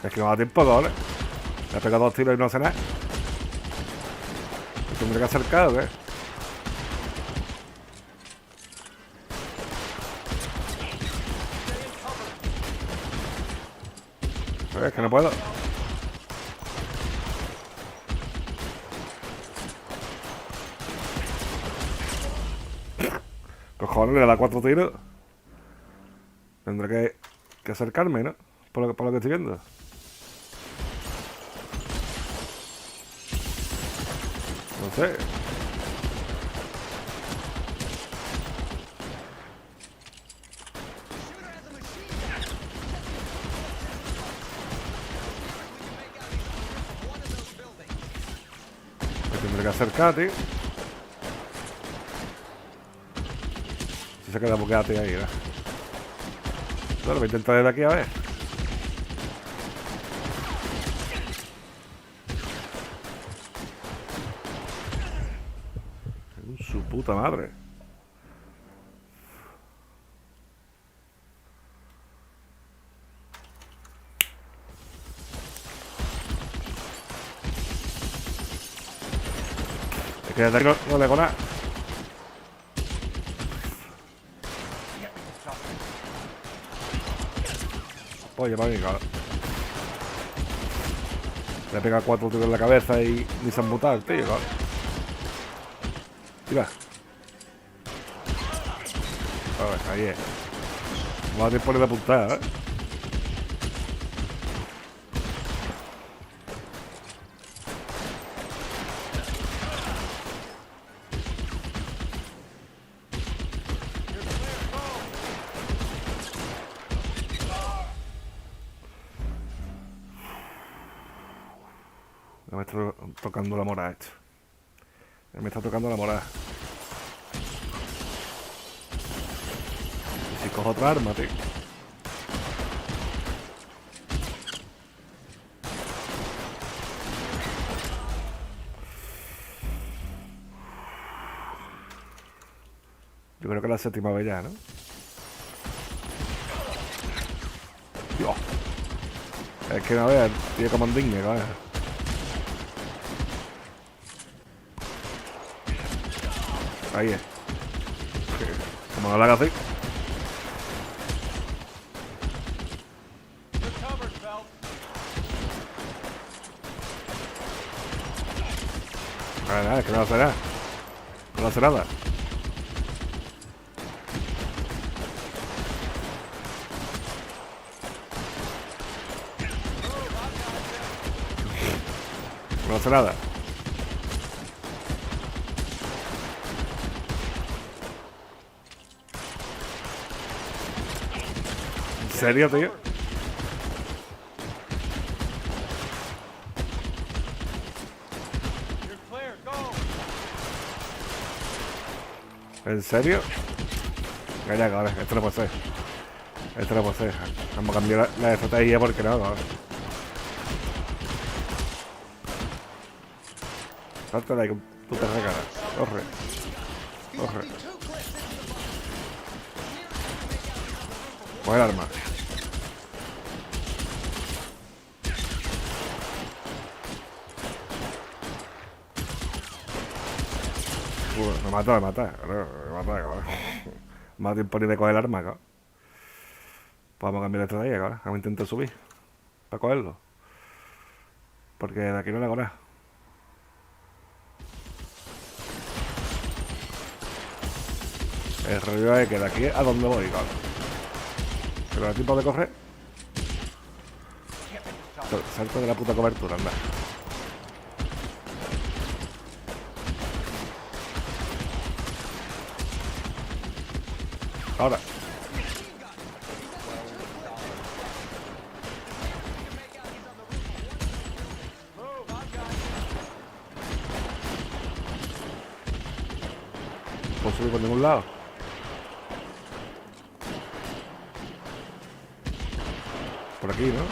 Es que no da tiempo, ¿vale? Le he pegado 2 tiros y no hace nada. ¿Tendré que acercar o qué? Es que no puedo. Cojones, le da 4 tiros. Tendré que acercarme, ¿no? Por lo que estoy viendo. No sé. Tendré que acercar, tío. Si se queda bugueado, tío, ahí, ¿verdad? Bueno, voy a intentar desde aquí a ver. Su puta madre. Es que desde aquí no le hago nada. Oye, para mí, cabrón. Le pega 4 tiros en la cabeza y ni se han mutado el tío, cabrón. Mira. A ver, ahí es. No va a tiempo ni de apuntar, ¿eh? Ya me está tocando la morada esto. Ya me está tocando la morada. Y si cojo otra arma, tío. Yo creo que es la séptima vez ya, ¿no? Dios. Es que no veas, tío, como indigne, cabrón. Ahí es. Como no la haga así. Nada, es que no va a hacer nada. No va a hacer nada. No hace nada. ¿En serio, tío? ¿En serio? Calla, cabrón, esto no puede ser. Esto no puede ser. Vamos a cambiar la estrategia porque no, cabrón. Salta de ahí con tu perra cara. Corre. Corre. Coge el arma. Me mata, me mata. Me mata, cabrón. Me da tiempo ni de coger el arma, cabrón. Pues vamos a cambiar de estrategia, cabrón. Vamos a intentar subir. Para cogerlo. Porque de aquí no le hago nada. El rollo es que de aquí a donde voy, cabrón. Pero aquí puedo correr. Salto de la puta cobertura, anda. Ahora. No puedo subir por ningún lado. Por aquí, ¿no?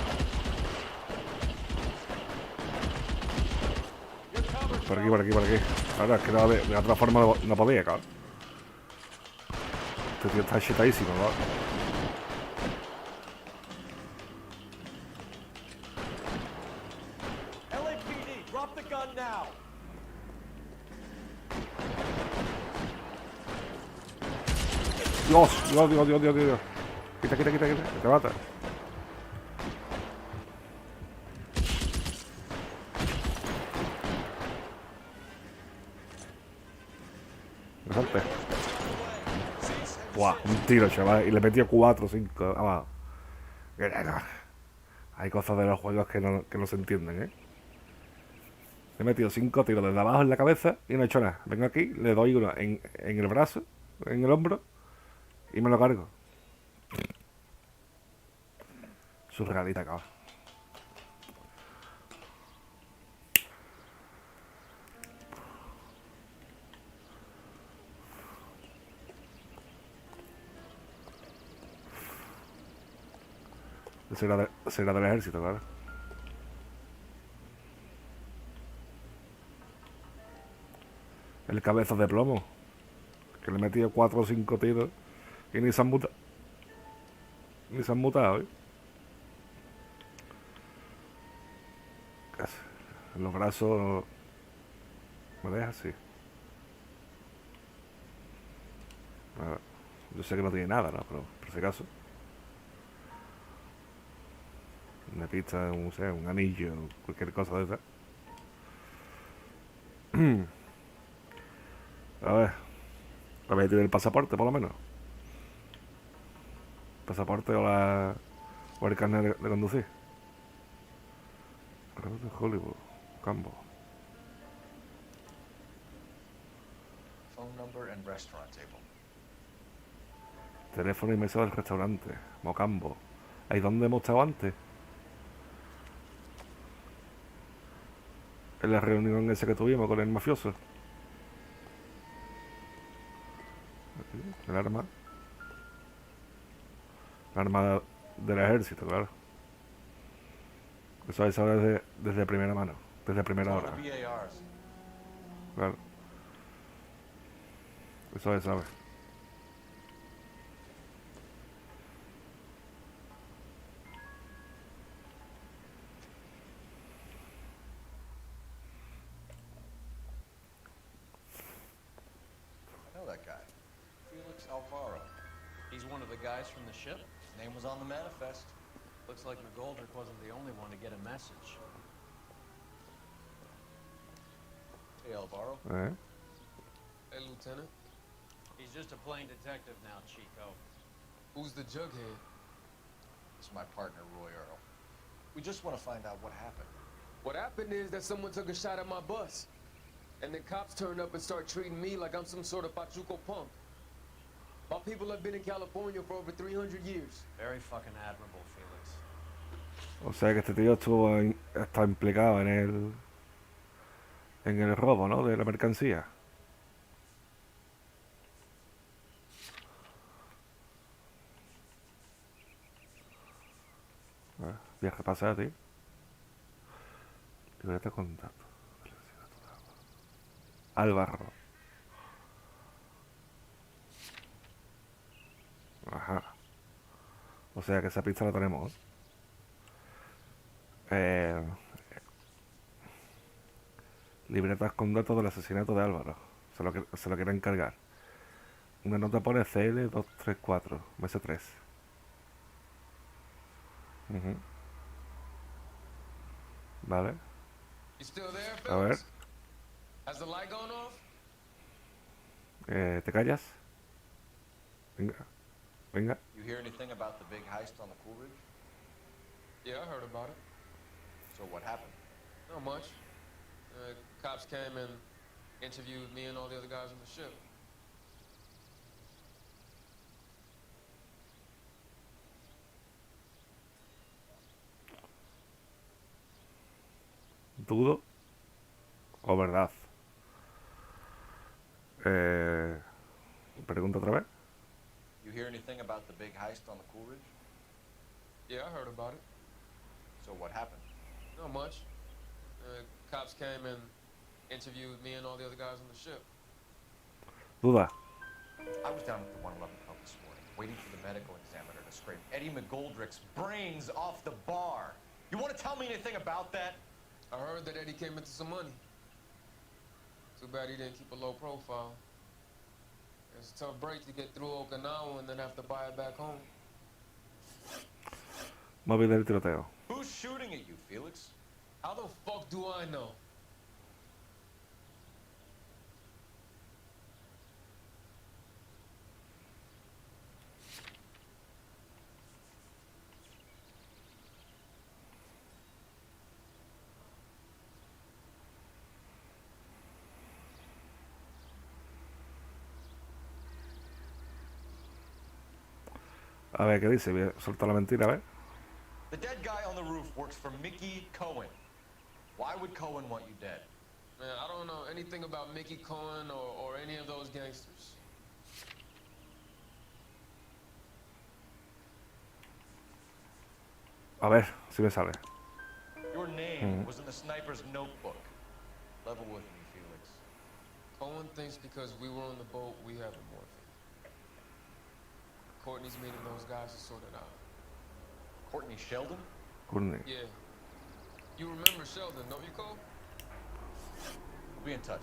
Por aquí, por aquí, por aquí. Ahora es que no, de otra forma no podía, cabrón. Este tío está chetadísimo, cabrón. Dios. Quita, que te mata. Me salte. Buah, un tiro, chaval. Y le metió 4 o 5. Abajo. Hay cosas de los juegos que no se entienden, ¿eh? Le he metido 5 tiros desde abajo en la cabeza y no he hecho nada. Vengo aquí, le doy uno en el brazo, en el hombro y me lo cargo. Surrealista, cabrón. Será del ejército, claro. El cabeza de plomo. Que le he metido 4 o 5 tiros. Y ni se han mutado. Ni se han mutado, ¿eh? Casi. En los brazos. Me deja así. Nada. Yo sé que no tiene nada, ¿no? Pero por si acaso. Una pista, un anillo, cualquier cosa de esa. A ver. A ver, tiene el pasaporte, por lo menos. Pasaporte o el carnet de conducir. Road de Hollywood. Cambo. Phone number and restaurant table. Teléfono y mesa del restaurante. Mocambo. ¿Ahí donde hemos estado antes? En la reunión esa que tuvimos con el mafioso. Aquí, el arma. La arma del ejército, claro. Eso es ahora desde primera mano. Desde primera hora. Claro. Eso es, ¿sabes? I know that guy. Felix Alvaro. He's one of the guys from the ship? His name was on the manifest. Looks like McGoldrick wasn't the only one to get a message. Hey, Alvaro. Hey, Lieutenant. He's just a plain detective now, Chico. Who's the jughead? It's my partner, Roy Earl. We just want to find out what happened. What happened is that someone took a shot at my bus. And then cops turned up and start treating me like I'm some sort of Pachuco punk. My people have been in California for over 300 years. Very fucking admirable, Felix. O sea que este tío está implicado en el robo, ¿no? De la mercancía. Viaje pasado, tío. Libreta de contacto. Álvaro. Ajá. O sea que esa pista la tenemos. Libretas con datos del asesinato de Álvaro. Se lo quiere encargar. Una nota pone CL234, mes 3. Vale. A ver. Has the light gone off? ¿Te callas? Venga. You hear anything about the big heist on the Cool Ridge? Yeah, I heard about it. So what happened? Not much. Cops came and interviewed me and all the other guys on the ship. Dudo o verdad. Pregunta otra vez. You hear anything about the big heist on the Cool Ridge? Yeah, I heard about it. So what happened? Not much. Cops came and interviewed me and all the other guys on the ship. Duda. I was down at the 111 Club this morning, waiting for the medical examiner to scrape Eddie McGoldrick's brains off the bar. You want to tell me anything about that? I heard that Eddie came into some money. Too bad he didn't keep a low profile. It's a tough break to get through Okinawa and then have to buy it back home. Móvil del tiroteo. Who's shooting at you, Felix? How the fuck do I know? A ver, ¿qué dice? Voy a soltar la mentira, a ver. The dead guy on the roof works for Mickey Cohen. Why would Cohen want you dead? Man, I don't know anything about Mickey Cohen or any of those gangsters. A ver si me sale. Your name was in the sniper's notebook. Level with me, Felix. Owen thinks because we were on the boat, we have a morphine. Courtney's meeting those guys to sort it out. Courtney Sheldon? Courtney. Yeah. You remember Sheldon, don't you, Cole? We'll be in touch.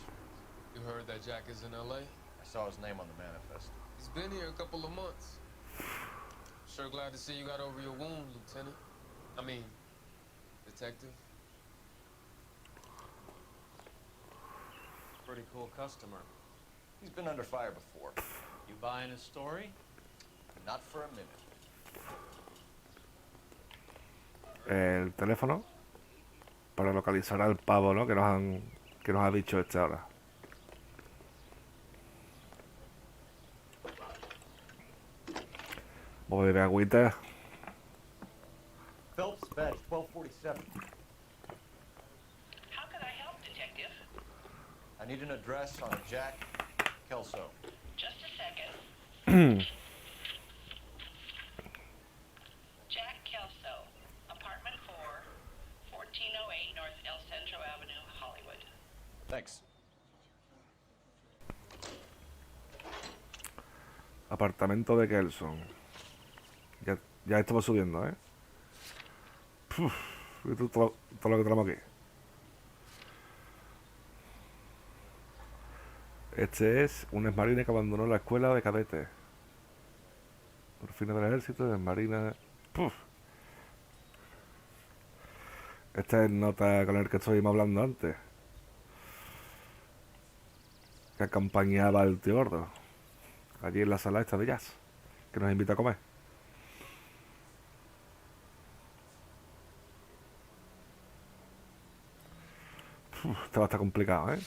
You heard that Jack is in L.A.? I saw his name on the manifest. He's been here a couple of months. Sure glad to see you got over your wound, Lieutenant. I mean, Detective. Pretty cool customer. He's been under fire before. You buying his story? Not for a minute. El teléfono para localizar al pavo, ¿no? Que nos ha dicho este ahora. Voy a beber agüita. Phelps, badge 1247. How can I help, Detective? I need an address on a Jack Kelso. Just a second. Jack Kelso, apartment 4, 1408 North El Centro Avenue, Hollywood. Thanks. Apartamento de Kelson. Ya estamos subiendo, ¿eh? Uf, todo lo que tenemos aquí. Este es un exmarine que abandonó la escuela de cadetes. Por fines del ejército, exmarine. Puf. Esta es nota con el que estuvimos hablando antes. Que acompañaba al tío gordo. Allí en la sala esta de jazz. Que nos invita a comer. Este va a estar complicado, ¿eh?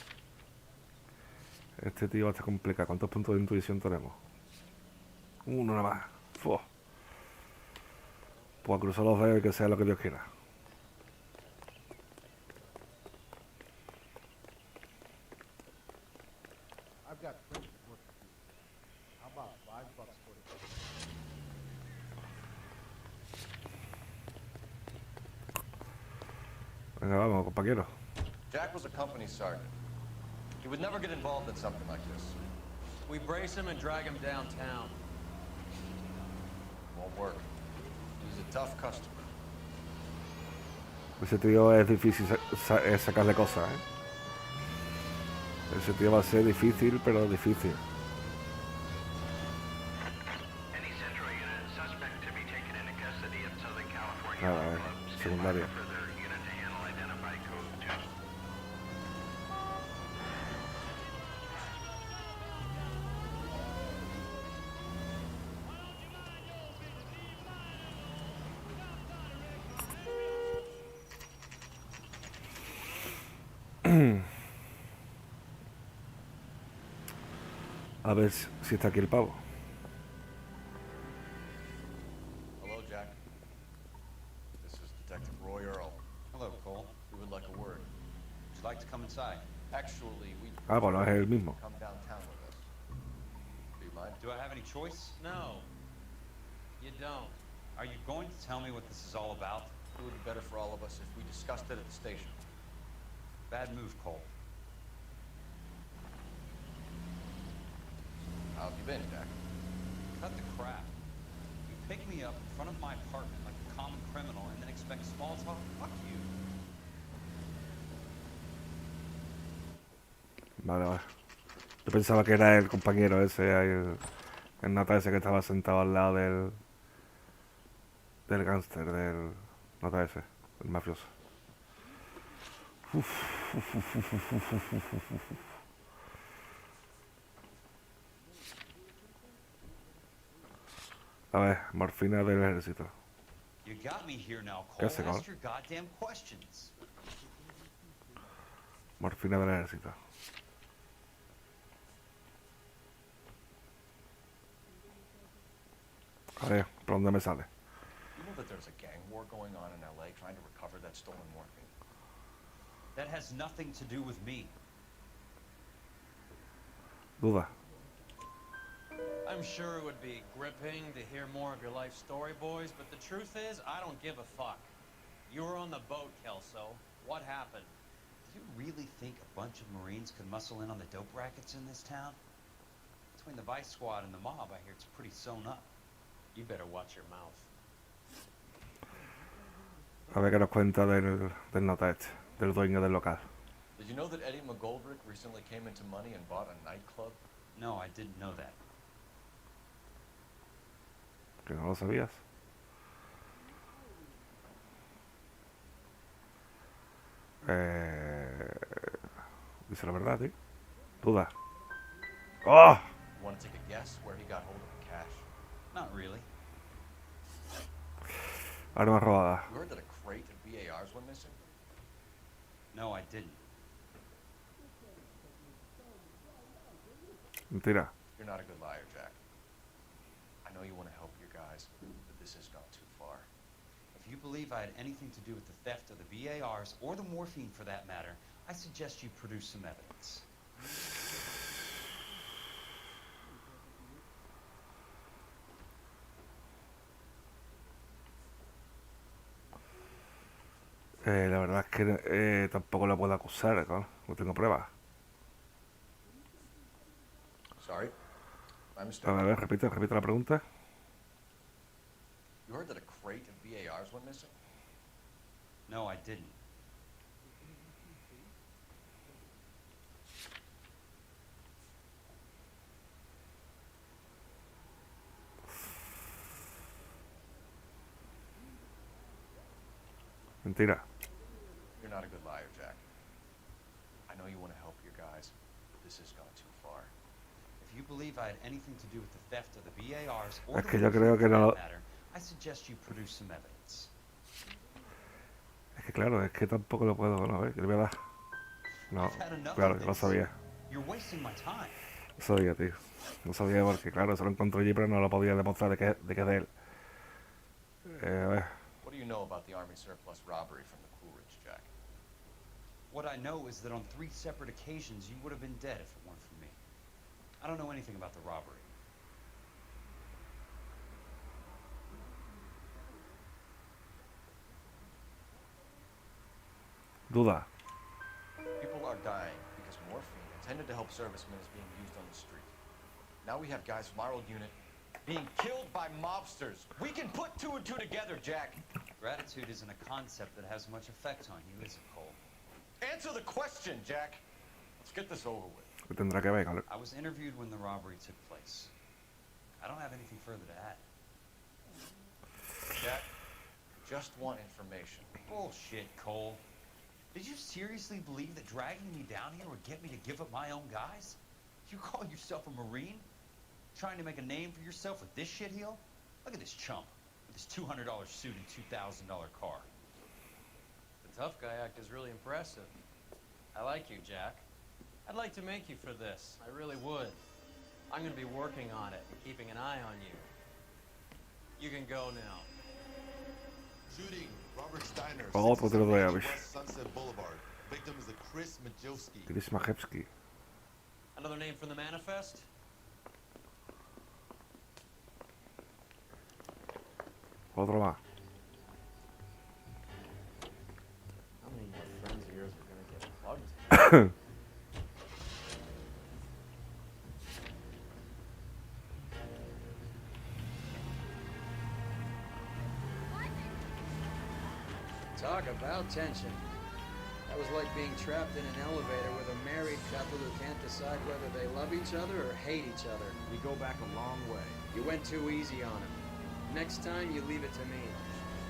Este tío va a estar complicado. ¿Cuántos puntos de intuición tenemos? Uno nada más. Fua. Pues a cruzar los dedos y que sea lo que Dios quiera. I've got plenty of work to do. How about $5 for it? Venga, vamos, compañero. Jack was a company sergeant. He would never get involved in something like this. We brace him and drag him downtown. Won't work. He's a tough customer. Ese tío es difícil sacarle cosas, ¿eh? Ese tío va a ser difícil, pero difícil. Nada, secundario. A ver si está aquí el pavo. Hello, Jack. This is Detective Roy Earl. Hello, Cole. We would like a word. Would you like to come inside? Actually, we Ah, bueno, es el mismo. come downtown with us. Do you mind? Do I have any choice? No. You don't. Are you going to tell me what this is all about? It would be better for all of us if we discussed it at the station. Bad move, Cole. How have you been, Jack? Cut the crap. You pick me up in front of my apartment like a common criminal and then expect small talk? Fuck you. Vale, vale. Yo pensaba que era el compañero ese, el nota ese que estaba sentado al lado del gángster, del nota ese, el mafioso. A ver, morfina del ejército. You got me here now, ¿Qué Cole. hace, cabrón? Ask your goddamn questions. Morfina del ejército. A ver, ¿por dónde me sale? You know that there's a gang war going on in LA trying to recover that stolen morphine? That has nothing to do with me. Duda. I'm sure it would be gripping to hear more of your life story, boys, but the truth is, I don't give a fuck. You were on the boat, Kelso. What happened? Do you really think a bunch of Marines could muscle in on the dope rackets in this town? Between the Vice Squad and the mob, I hear it's pretty sewn up. You better watch your mouth. A ver qué nos cuenta del nota este, del dueño del local. Did you know that Eddie McGoldrick recently came into money and bought a nightclub? No, I didn't know that. Que no lo sabías. Dice la verdad, tío. Duda. ¡Oh! Want to take a guess where he got hold of the cash? Not really. Arma robada. You heard that a crate of VARs went missing? No, I didn't. Mentira. You're not a good liar, Jack. I know you want to help your guys, but this has gone too far. If you believe I had anything to do with the theft of the VARs, or the morphine for that matter, I suggest you produce some evidence. La verdad es que tampoco lo puedo acusar, no tengo pruebas. Sorry, my mistake. A ver, repite la pregunta. You heard that a crate of VARs went missing? No, I didn't. Mentira. You're not a good liar, Jack. I know you want to help your guys, but this has gone too far. If you believe I had anything to do with the theft of the VARs, or Es the que yo morphine creo for que no. that matter, I suggest you produce some evidence. Es que claro, es que tampoco lo puedo. Bueno, a ver, que le voy a dar. No, claro, que lo sabía. You're wasting my time. Lo sabía, tío. Lo sabía porque, claro, se lo encontró allí, pero no lo podía demostrar de que es de él. A ver. What do you know about the Army surplus robbery from the Coolidge, Jack? What I know is that on 3 separate occasions, you would have been dead if it weren't for me. I don't know anything about the robbery. Duda. People are dying because morphine intended to help servicemen is being used on the street. Now we have guys from our old unit being killed by mobsters. We can put 2 and 2 together, Jack. Gratitude isn't a concept that has much effect on you, is it, Cole? Answer the question, Jack. Let's get this over with. ¿Qué tendrá que ver con I was interviewed when the robbery took place. I don't have anything further to add. Jack, just want information. Bullshit, Cole. Did you seriously believe that dragging me down here would get me to give up my own guys? You call yourself a Marine? Trying to make a name for yourself with this shitheel? Look at this chump with his $200 suit and $2,000 car. The tough guy act is really impressive. I like you, Jack. I'd like to make you for this. I really would. I'm gonna be working on it, keeping an eye on you. You can go now. Shooting, Robert Steiner, Otro te lo doy, West Sunset Boulevard. Victim is a Chris Majewski. Chris Majewski. Another name from the manifest? Otro más. How many more friends of yours are gonna get plugged? Talk about tension. That was like being trapped in an elevator with a married couple who can't decide whether they love each other or hate each other. We go back a long way. You went too easy on him. Next time, you leave it to me.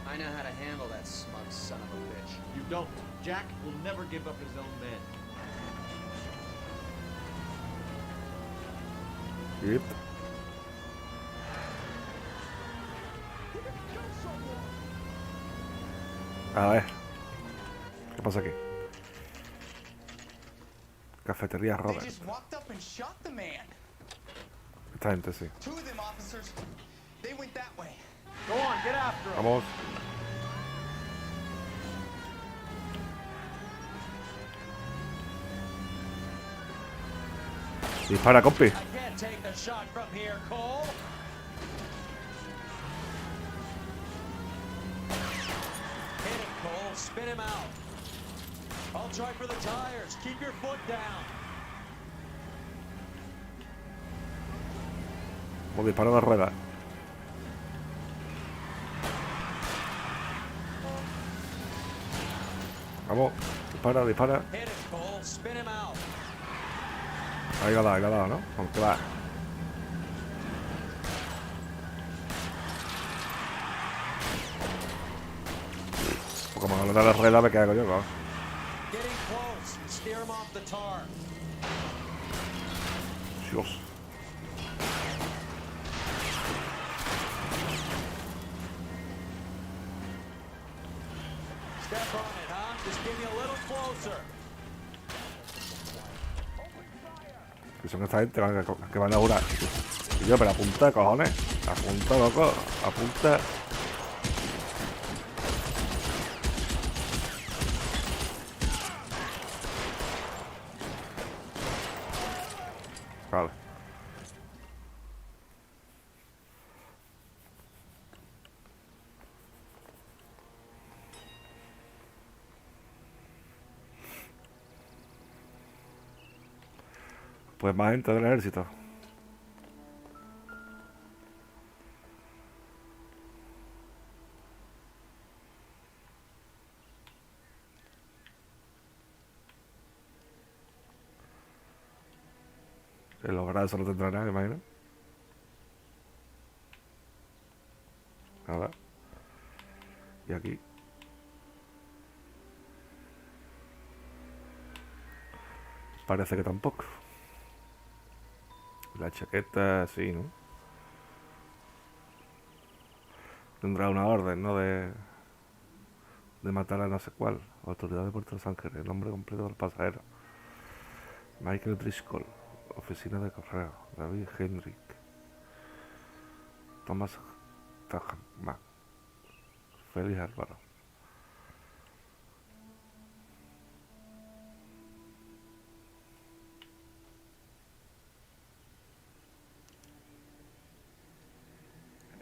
I know how to handle that smug son of a bitch. You don't. Jack will never give up his own men. Yep. A ver. ¿Qué pasa aquí? Cafetería They Robert. just walked up and shot the man. Esta gente sí. 2 of them officers, they went that way. Go on, get after him. Vamos. Dispara, compi. Again, take the shot from here, Cole. Hit it, Cole. Spin him out. I'll try for the tires. Keep your foot down. Como dispara la rueda. Vamos, dispara, dispara. Hit it, Cole. Spin him out. Ahí la ha dado, ¿no? Aunque va. Pues como no le da la rueda, me quedo yo, ¿no? Getting close. Steer him off the tar. Dios. Step on it, huh? Just give me a little closer. Que son esta gente que van a jurar. Y yo, pero apunta, cojones. Apunta, loco. Apunta. Vale. Pues más gente del ejército. En los brazos no tendrá nada, me imagino. Nada. Y aquí. Parece que tampoco. La chaqueta, sí, ¿no? Tendrá una orden, ¿no? De matar a no sé cuál. Autoridad de Puerto Los Ángeles. El nombre completo del pasajero. Michael Driscoll. Oficina de correo. David Hendrick. Thomas Tajman. Félix Álvaro.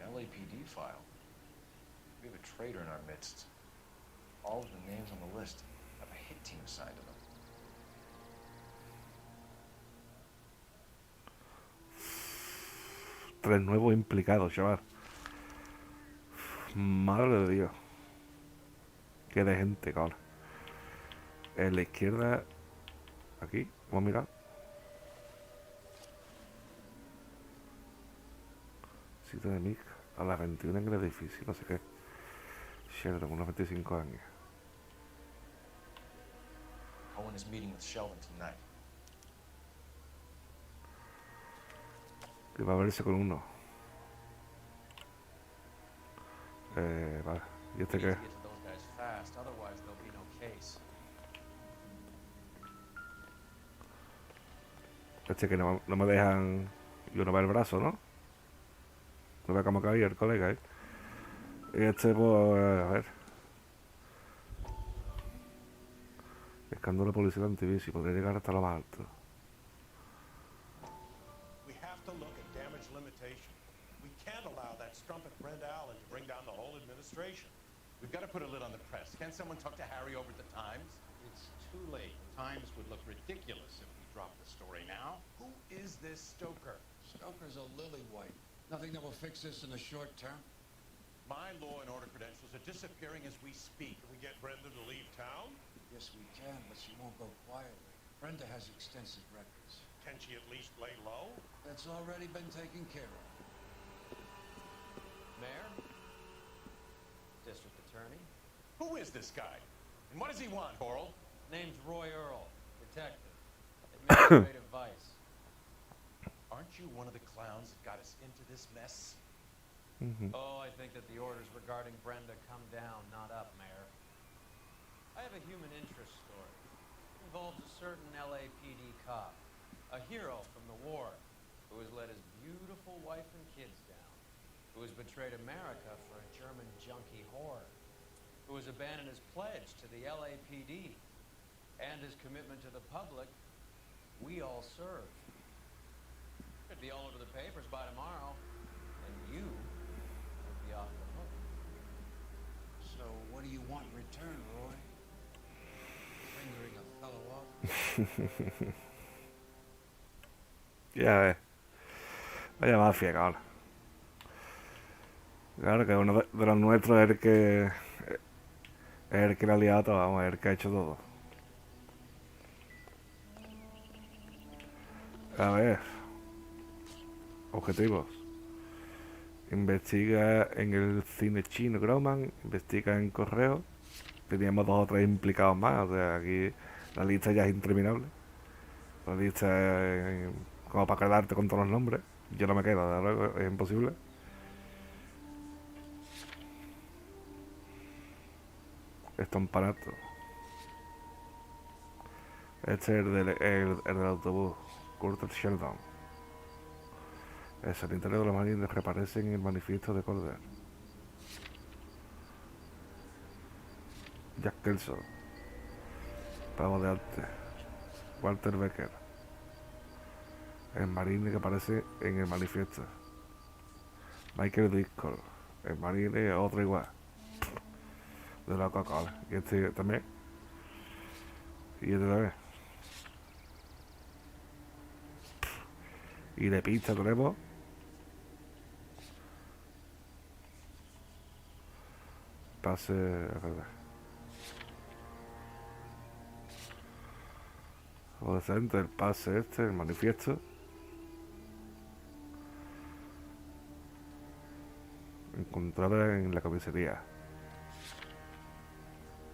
LAPD file. We have a traitor in our midst. All of the names on the list have a hit team assigned to them. Tres nuevos implicados, chaval. Madre de Dios. Qué de gente, cabrón. En la izquierda. Aquí, vamos a mirar. Sitio de Mick. A las 21 en el edificio, no sé qué. Sheldon, unos 25 años. Cohen is meeting with Sheldon tonight. Que va a verse con uno. Vale. ¿Y este qué? Get to those guys fast, otherwise there'll be no case. Este que no me dejan. Yo no veo el brazo, ¿no? No veo cómo cae el colega, ¿eh? Y este, pues, a ver. Escándalo policial antivicio. Podría llegar hasta lo más alto. We have to look at damage limitation. We can't allow that strumpet Brenda Allen to bring down the whole administration. We've got to put a lid on the press. Can't someone talk to Harry over at the Times? It's too late. Times would look ridiculous if we dropped the story now. Who is this Stoker? Stoker's a lily-white. Nothing that will fix this in the short term. My law and order credentials are disappearing as we speak. Can we get Brenda to leave town? Yes, we can, but she won't go quietly. Brenda has extensive records. Can she at least lay low? That's already been taken care of. Mayor? District Attorney? Who is this guy? And what does he want, Coral? Name's Roy Earl, detective. Administrative vice. Aren't you one of the clowns that got us into this mess? Oh, I think that the orders regarding Brenda come down, not up, Mayor. I have a human interest story. It involves a certain LAPD cop, a hero from the war, who has let his beautiful wife and kids down, who has betrayed America for a German junkie whore, who has abandoned his pledge to the LAPD, and his commitment to the public we all serve. Good Might be all over the papers by tomorrow, and you would be off the hook. So what do you want in return, Roy? Fingering a fellow off? Ya ves. Vaya mafia, cabrón. Claro que uno de los nuestros es el que le ha liado todo, vamos, el que ha hecho todo. A ver. Objetivos. Investiga en el cine chino Groman, investiga en correo. Teníamos 2 o 3 implicados más, o sea, aquí la lista ya es interminable. La lista es como para quedarte con todos los nombres. Yo no me quedo, desde luego, es imposible. Estompanato. Este es el del autobús. Curtis Sheldon. El sanitario de los marines reaparece en el manifiesto de Calder. Jack Kelso. Pavo de arte. Walter Becker. El marine que aparece en el manifiesto. Michael Driscoll. El marine otro igual. De la Coca-Cola. Y este también. Y este también. Y de pista tenemos pase adolescente, el pase este, el manifiesto. Encontrado en la comisaría.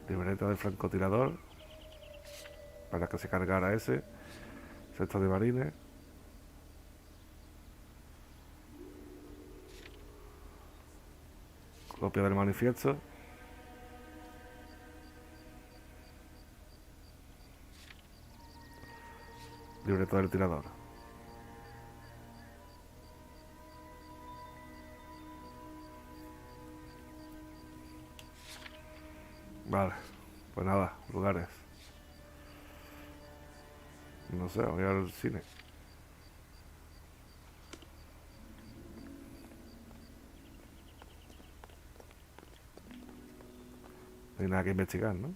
Libreta del francotirador para que se cargara ese. Sexto de marines. Copia del manifiesto. Libreto del tirador. Vale, pues nada, lugares. No sé, voy al cine. No hay nada que investigar, ¿no?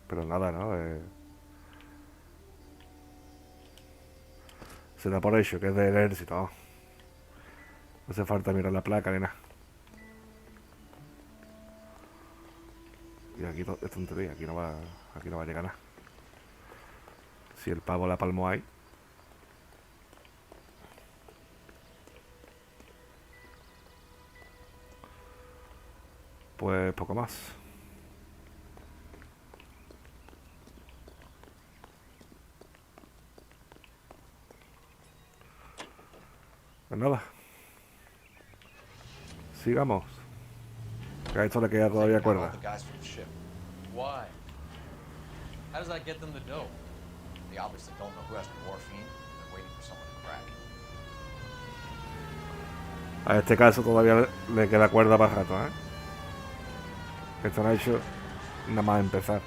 Pero nada, ¿no? Se da por hecho que es del ejército, ¿no? No hace falta mirar la placa ni nada. Y aquí es tontería, aquí no va a llegar nada. Si el pavo la palmó ahí. Pues poco más. Pues nada. Sigamos. Que a esto le queda todavía cuerda. Why? How does that get them the dough? They obviously don't know who has the morphine. They're waiting for someone to crack it. A este caso todavía le queda cuerda para rato, ¿eh? Esto no ha hecho nada más empezar.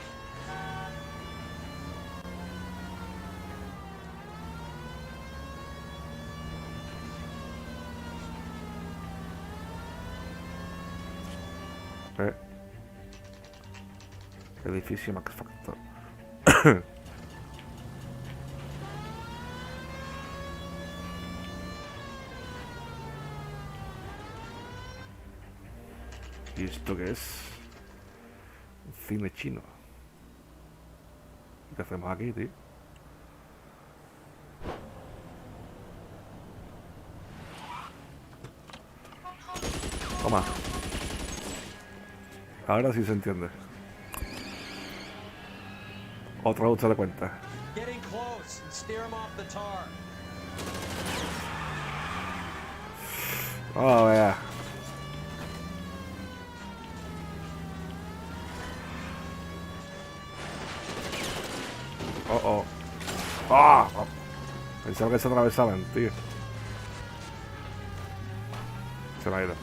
Edificio Max Factor. ¿Y esto qué es? Un cine chino. ¿Qué hacemos aquí, tío? Toma. Ahora sí se entiende. Otro ajuste de cuenta. Getting close and steer him off the tar. Oh, vea. Oh, oh. ¡Ah! Pensaba que se atravesaban, tío. Se me ha ido.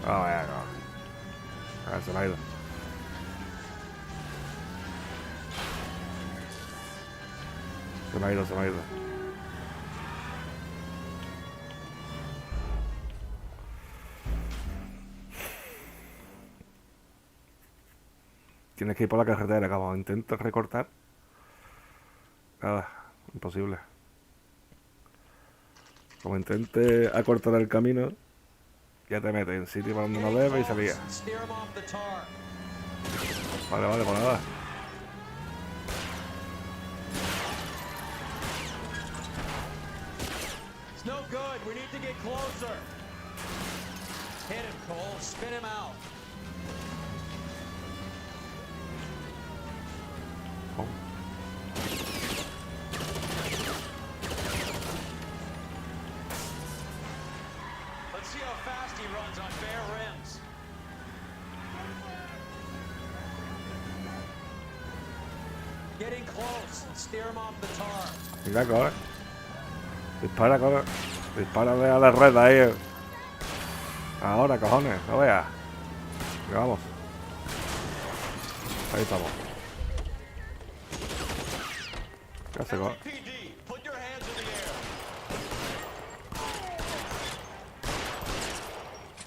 Ah, vaya, no. Ah, se me ha ido. Se me ha ido, se me ha ido. Tienes que ir por la carretera, cabrón. Intenta recortar. Nada, imposible. Como intente acortar el camino, ya te metes en sitio para donde no debe y salía. Vale, vale, pues nada. It's no good. We need to get closer. Hit him, Cole. Spin him out. Let's see how fast he runs on bare rims. Getting close. Steer him off the tar. Mira, coge. Dispara, coge. Dispárale a la red ahí. Ahora, cojones, no veas. Venga, vamos. Ahí estamos. ¿Qué hace, coge?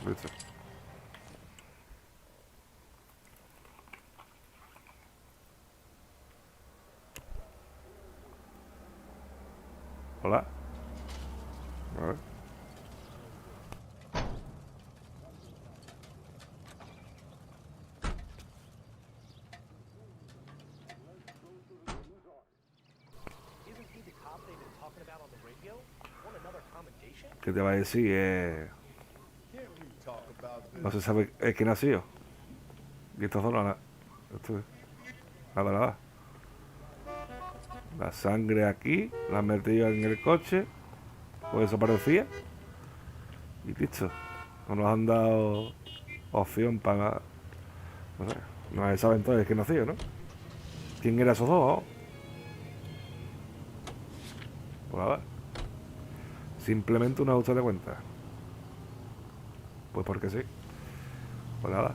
Listo. Hola. A ver. ¿Qué te va a decir? No se sabe quién ha sido. Y esta zona nada. Nada, nada. La sangre aquí, la han metido en el coche, pues desaparecía. Y listo. No nos han dado opción para... No sé, no se sabe entonces quién ha sido, ¿no? ¿Quién era esos dos? Pues nada. Simplemente un ajuste de cuenta. Pues porque sí. Pues nada.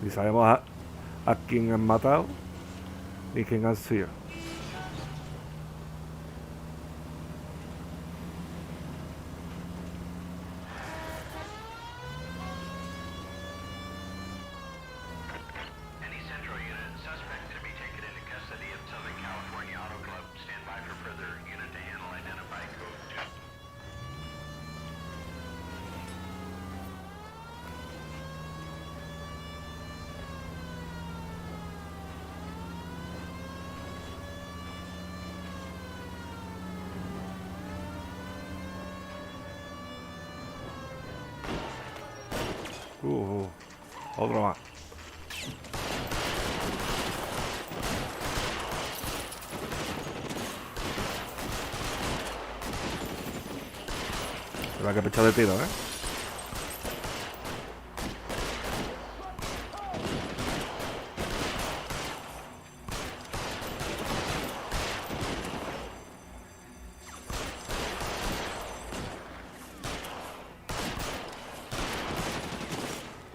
Ni sabemos a quién han matado ni quién han sido. Otro más. Se va a que pechar de tiro,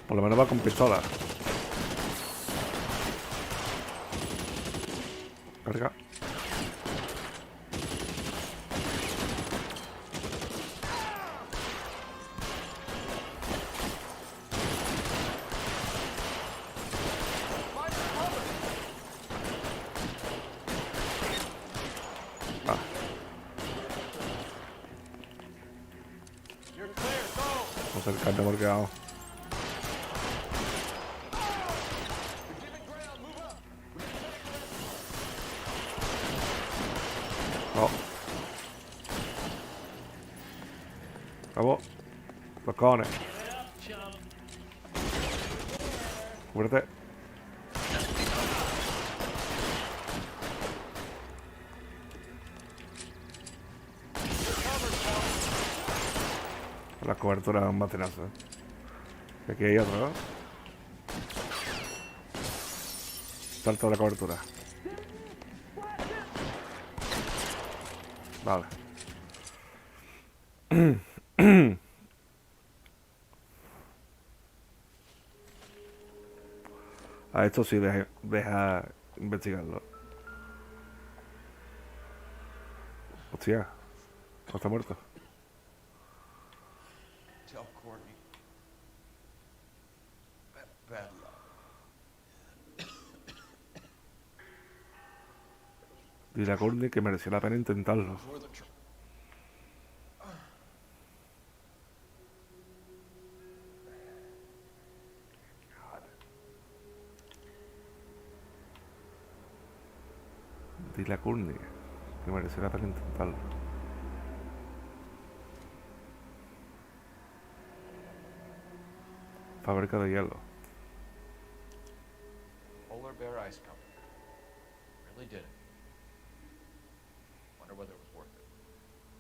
Por lo menos va con pistola. Carga. Vamos a acercarme porque vamos. Vamos. Los cojones. Cúbrete. Las coberturas son más tenazas. Y aquí hay otro, ¿no? Salto de la cobertura. Vale. A esto sí deja investigarlo. Hostia, ¿no está muerto? Tell Courtney. Bad luck. Dile a Courtney que mereció la pena intentarlo. Dile a Courtney que mereció la pena intentarlo. Fábrica de hielo. Polar Bear Ice Company. Really did it. Wonder whether it was worth it.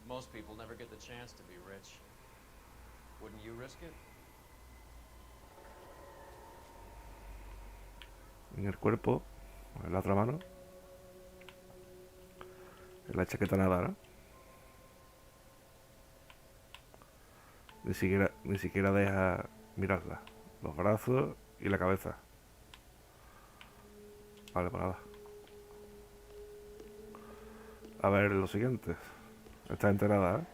Most people never get the chance to be rich. Wouldn't you risk it? En el cuerpo, en la otra mano. En la chaqueta nada, ¿no? Ni siquiera deja mirarla. Los brazos y la cabeza. Vale, pues nada. A ver, lo siguiente. Está enterada, ¿eh?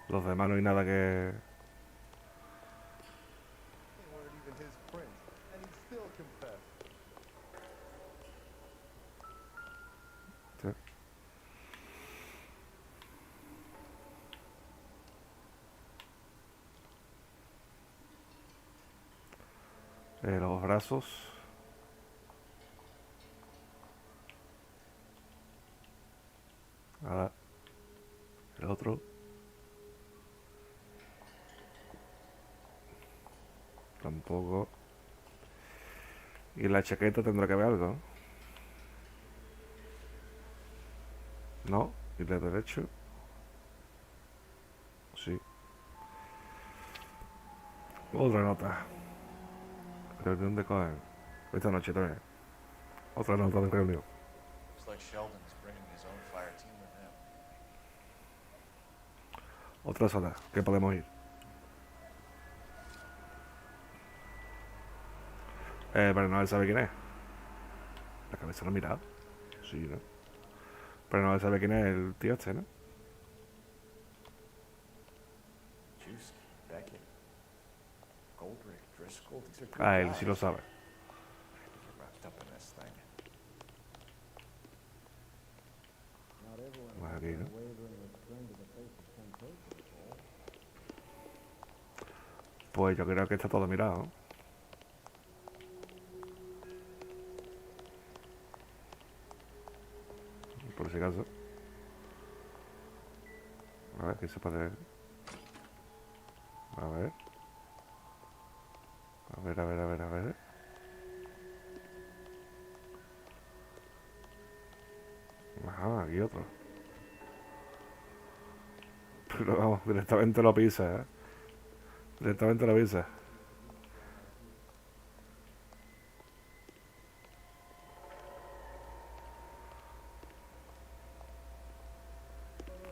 Los demás no hay nada que... They weren't even his prints, and he still confessed. Sí. Los brazos. Nada. El otro. Tampoco. Y la chaqueta tendrá que ver algo. No. Y de derecho. Sí. Otra nota. Reunión de Cohen. Esta noche también. Otra nota de reunión. Looks like Sheldon's bringing his own fire team with him. Otra sala. ¿Qué podemos ir? Pero no él sabe quién es. La cabeza no ha mirado. Sí, ¿no? Pero no él sabe quién es el tío este, ¿no? Juice, Beckett, Goldrick, Driscoll, these are good Ah, él guys. sí lo sabe. Get wrapped up in this thing. Más aquí, ¿no? Pues yo creo que está todo mirado, ¿no? Por si acaso. A ver, ¿qué se puede ver? A ver. A ver, a ver, a ver, a ver. Ajá, aquí otro. Pero vamos, directamente lo pisa, ¿eh? Directamente lo pisa.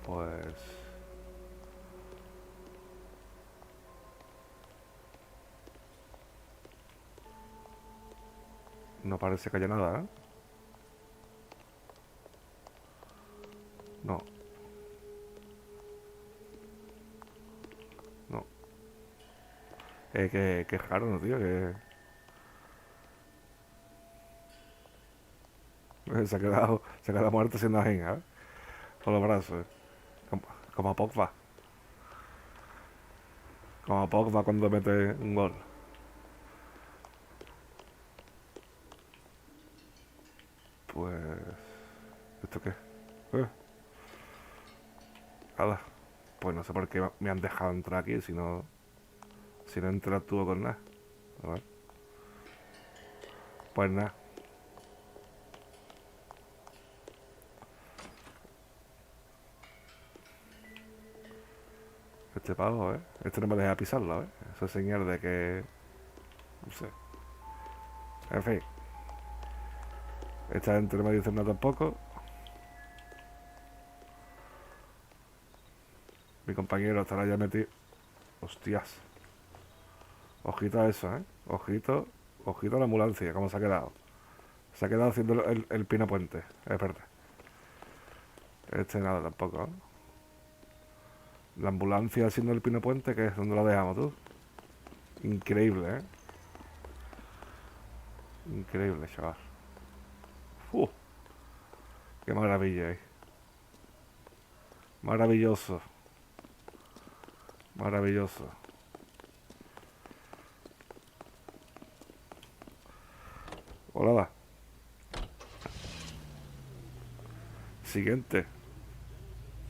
Pues... no parece que haya nada, ¿eh? No. No. Que raro, ¿no, tío? Que... se ha quedado muerto siendo ajena, ¿eh? Con los brazos. Como Pogba. Como Pogba cuando mete un gol. Pues... ¿esto qué? Nada. Pues no sé por qué me han dejado entrar aquí si no interactúo con nada. A ver. Pues nada. Este pavo, ¿eh? Este no me deja pisarlo, ¿eh? Eso es señal de que... no sé. En fin. Esta gente no me dice nada tampoco. Mi compañero estará ya metido. Hostias. Ojito a eso, ¿eh? Ojito. Ojito a la ambulancia, cómo se ha quedado. Se ha quedado haciendo el pino puente. Espérate. Este nada tampoco, ¿eh? La ambulancia haciendo el pino puente, ¿qué es? ¿Dónde lo dejamos tú? Increíble, ¿eh? Increíble, chaval. Qué maravilla, ¿eh? Maravilloso. Maravilloso. Hola. Siguiente.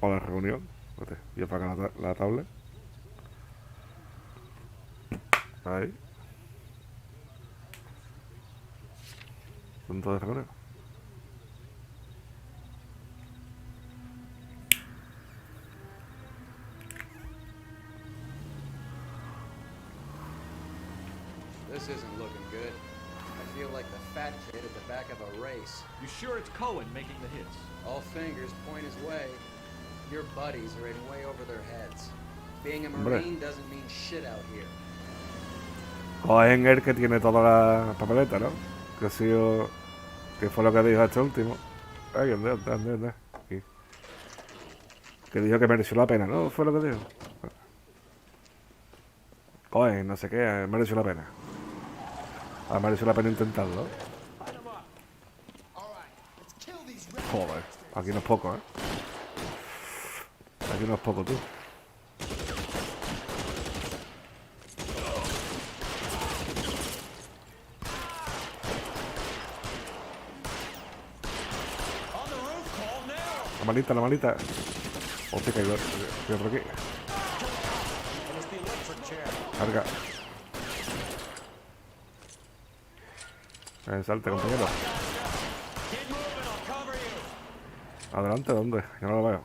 Hola, reunión. Espérate, voy a apagar la tablet. Ahí. Punto de reunión. This isn't looking good. I feel like the fat kid at the back of a race. You sure it's Cohen making the hits? All fingers point his way. Your buddies are in way over their heads. Being a Hombre. Marine doesn't mean shit out here. Cohen el que tiene toda la papeleta, ¿no? Que ha sido... Que fue lo que dijo este último. Ay, ¿dónde? Aquí. Que dijo que mereció la pena, ¿no? Fue lo que dijo. Cohen, no sé qué, mereció la pena. Mereció la pena intentarlo. Joder, aquí no es poco, ¿eh? Aquí no es poco, tú. La manita. Hostia, que yo por aquí. Carga. Salte, compañero. Adelante, ¿dónde? Yo no lo veo.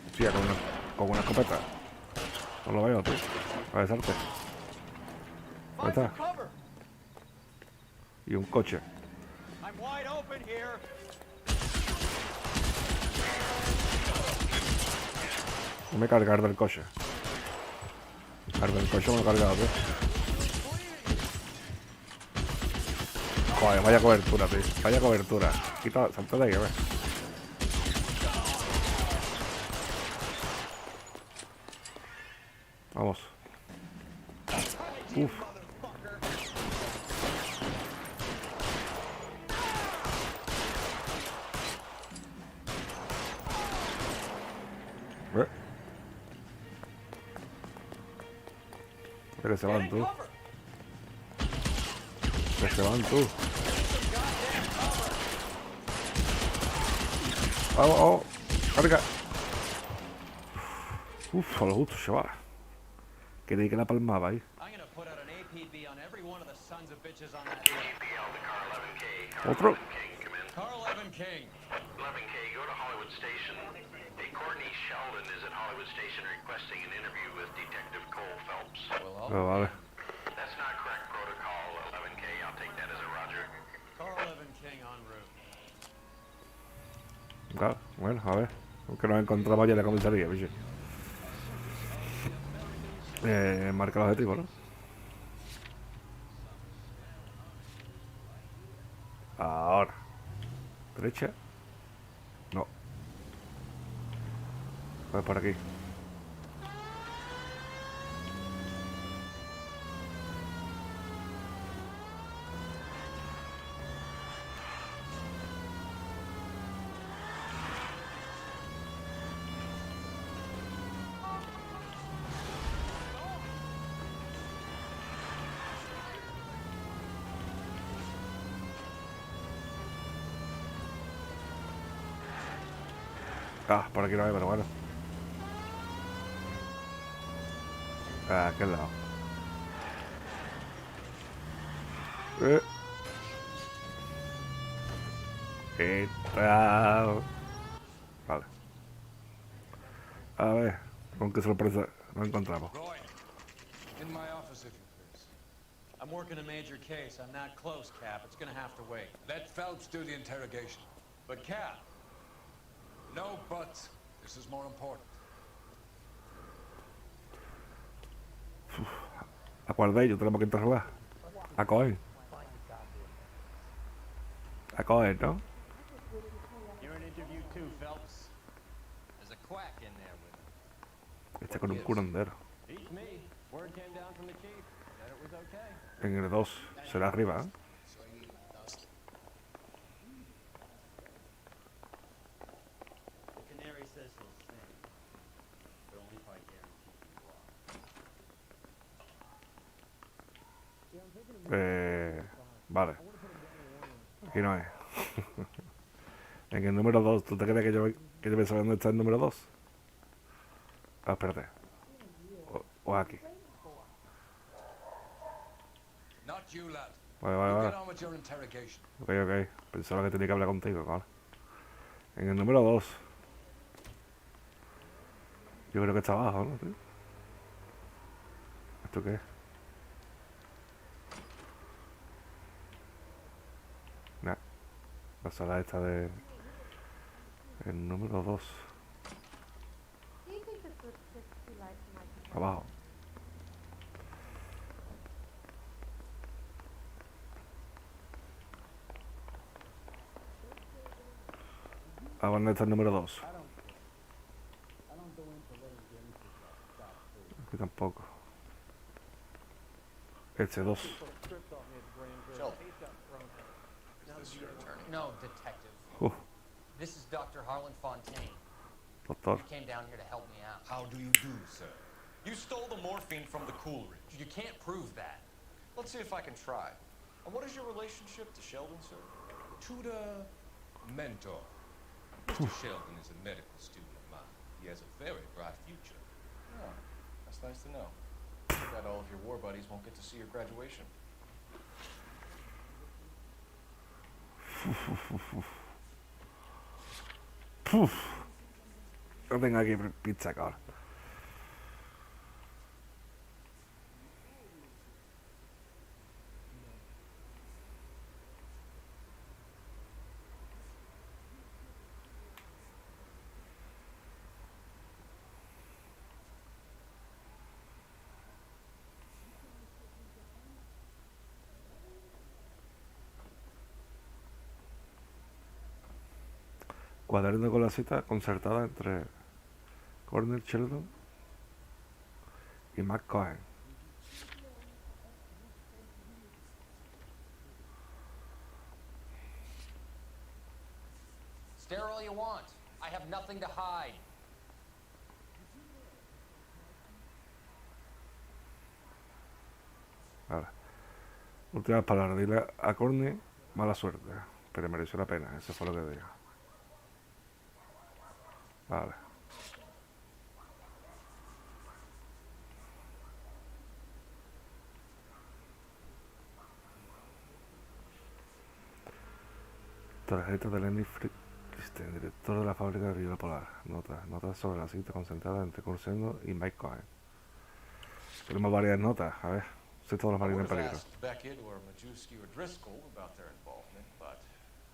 Hostia, con una escopeta. No lo veo, tú. A ver, salte. ¿Dónde está? Y un coche. No me cargar del coche. Cargo el coche, me lo he cargado, tío. Joder, vaya cobertura, tío. Vaya cobertura. Quita, salta de ahí, a ver. Vamos. Uf. Que se van tú. Que se van tú. Vamos. Carga. Uf, a lo justo, chaval. Creí que la palmaba ahí. Otro. Carl Evan King. Evan K, go to Hollywood Station. A Courtney Sheldon is at Hollywood Station requesting an interview with Detective Cole Phelps. Vale. That's not correct protocol, 11K. I'll take that as a roger. Carl Evan King en route. Claro, bueno, a ver. Aunque nos encontramos ya en la comisaría, bicho. Marca el objetivo, ¿no? Ahora. Derecha. No. Voy por aquí. Por aquí no hay, pero bueno. Aquel lado. ¿Qué tal? Vale. A ver, con qué sorpresa nos encontramos. Roy, in my office if you please. I'm working a major case. I'm not close, Cap. It's gonna have to wait. Let Phelps do the interrogation. But Cap, No buts. This is more important. ¿A cuál de ellos tenemos que interrogar? A Cohen. A Cohen, ¿no? You're an interview too, Phelps. There's a quack in there with him. Este con un curandero. Beats me. Word came down from the chief. Said it was okay. En el 2. Será arriba, ¿eh? The canary says he'll sing, but only if I guarantee you are. Vale. Aquí no es. En el número 2. ¿Tú te crees que yo pensaba dónde está el número 2? Ah, espérate. O aquí. Not you, lad. Vale, You vale, get vale. on with your interrogation. Ok, ok. Pensaba que tenía que hablar contigo, vale. En el número 2. Yo creo que está abajo, ¿no, tío? ¿Esto qué es? Nah. La sala esta de... El número 2. Do you think this lipstick's too light for my complexion? Abajo. ¿A dónde está el número 2? Aquí tampoco. Este 2. Sheldon. Is this your attorney? No, detective. This is Dr. Harlan Fontaine. Doctor. You came down here to help me out. How do you do, sir? You stole the morphine from the Coolidge. You can't prove that. Let's see if I can try. And what is your relationship to Sheldon, sir? Tutor, mentor. Mr. Sheldon is a medical student of mine. He has a very bright future. Oh, that's nice to know. Too bad all of your war buddies won't get to see your graduation. No tengo aquí pizza, cabrón. Cuaderno con la cita concertada entre Cornel Sheldon y Matt Cohen. Stare all you want. I have nothing to hide. Vale. Últimas palabras. Dile a Cornel mala suerte, pero mereció la pena. Eso fue lo que dijo. Vale. Tarjeta de Lenny Christen, director de la fábrica de Río Polar. Notas sobre la cita concentrada entre Corseno y Mike Cohen. Tenemos varias notas. A ver, si todos los I marines would en have peligro. asked Beckett or Majewski or Driscoll about their involvement, but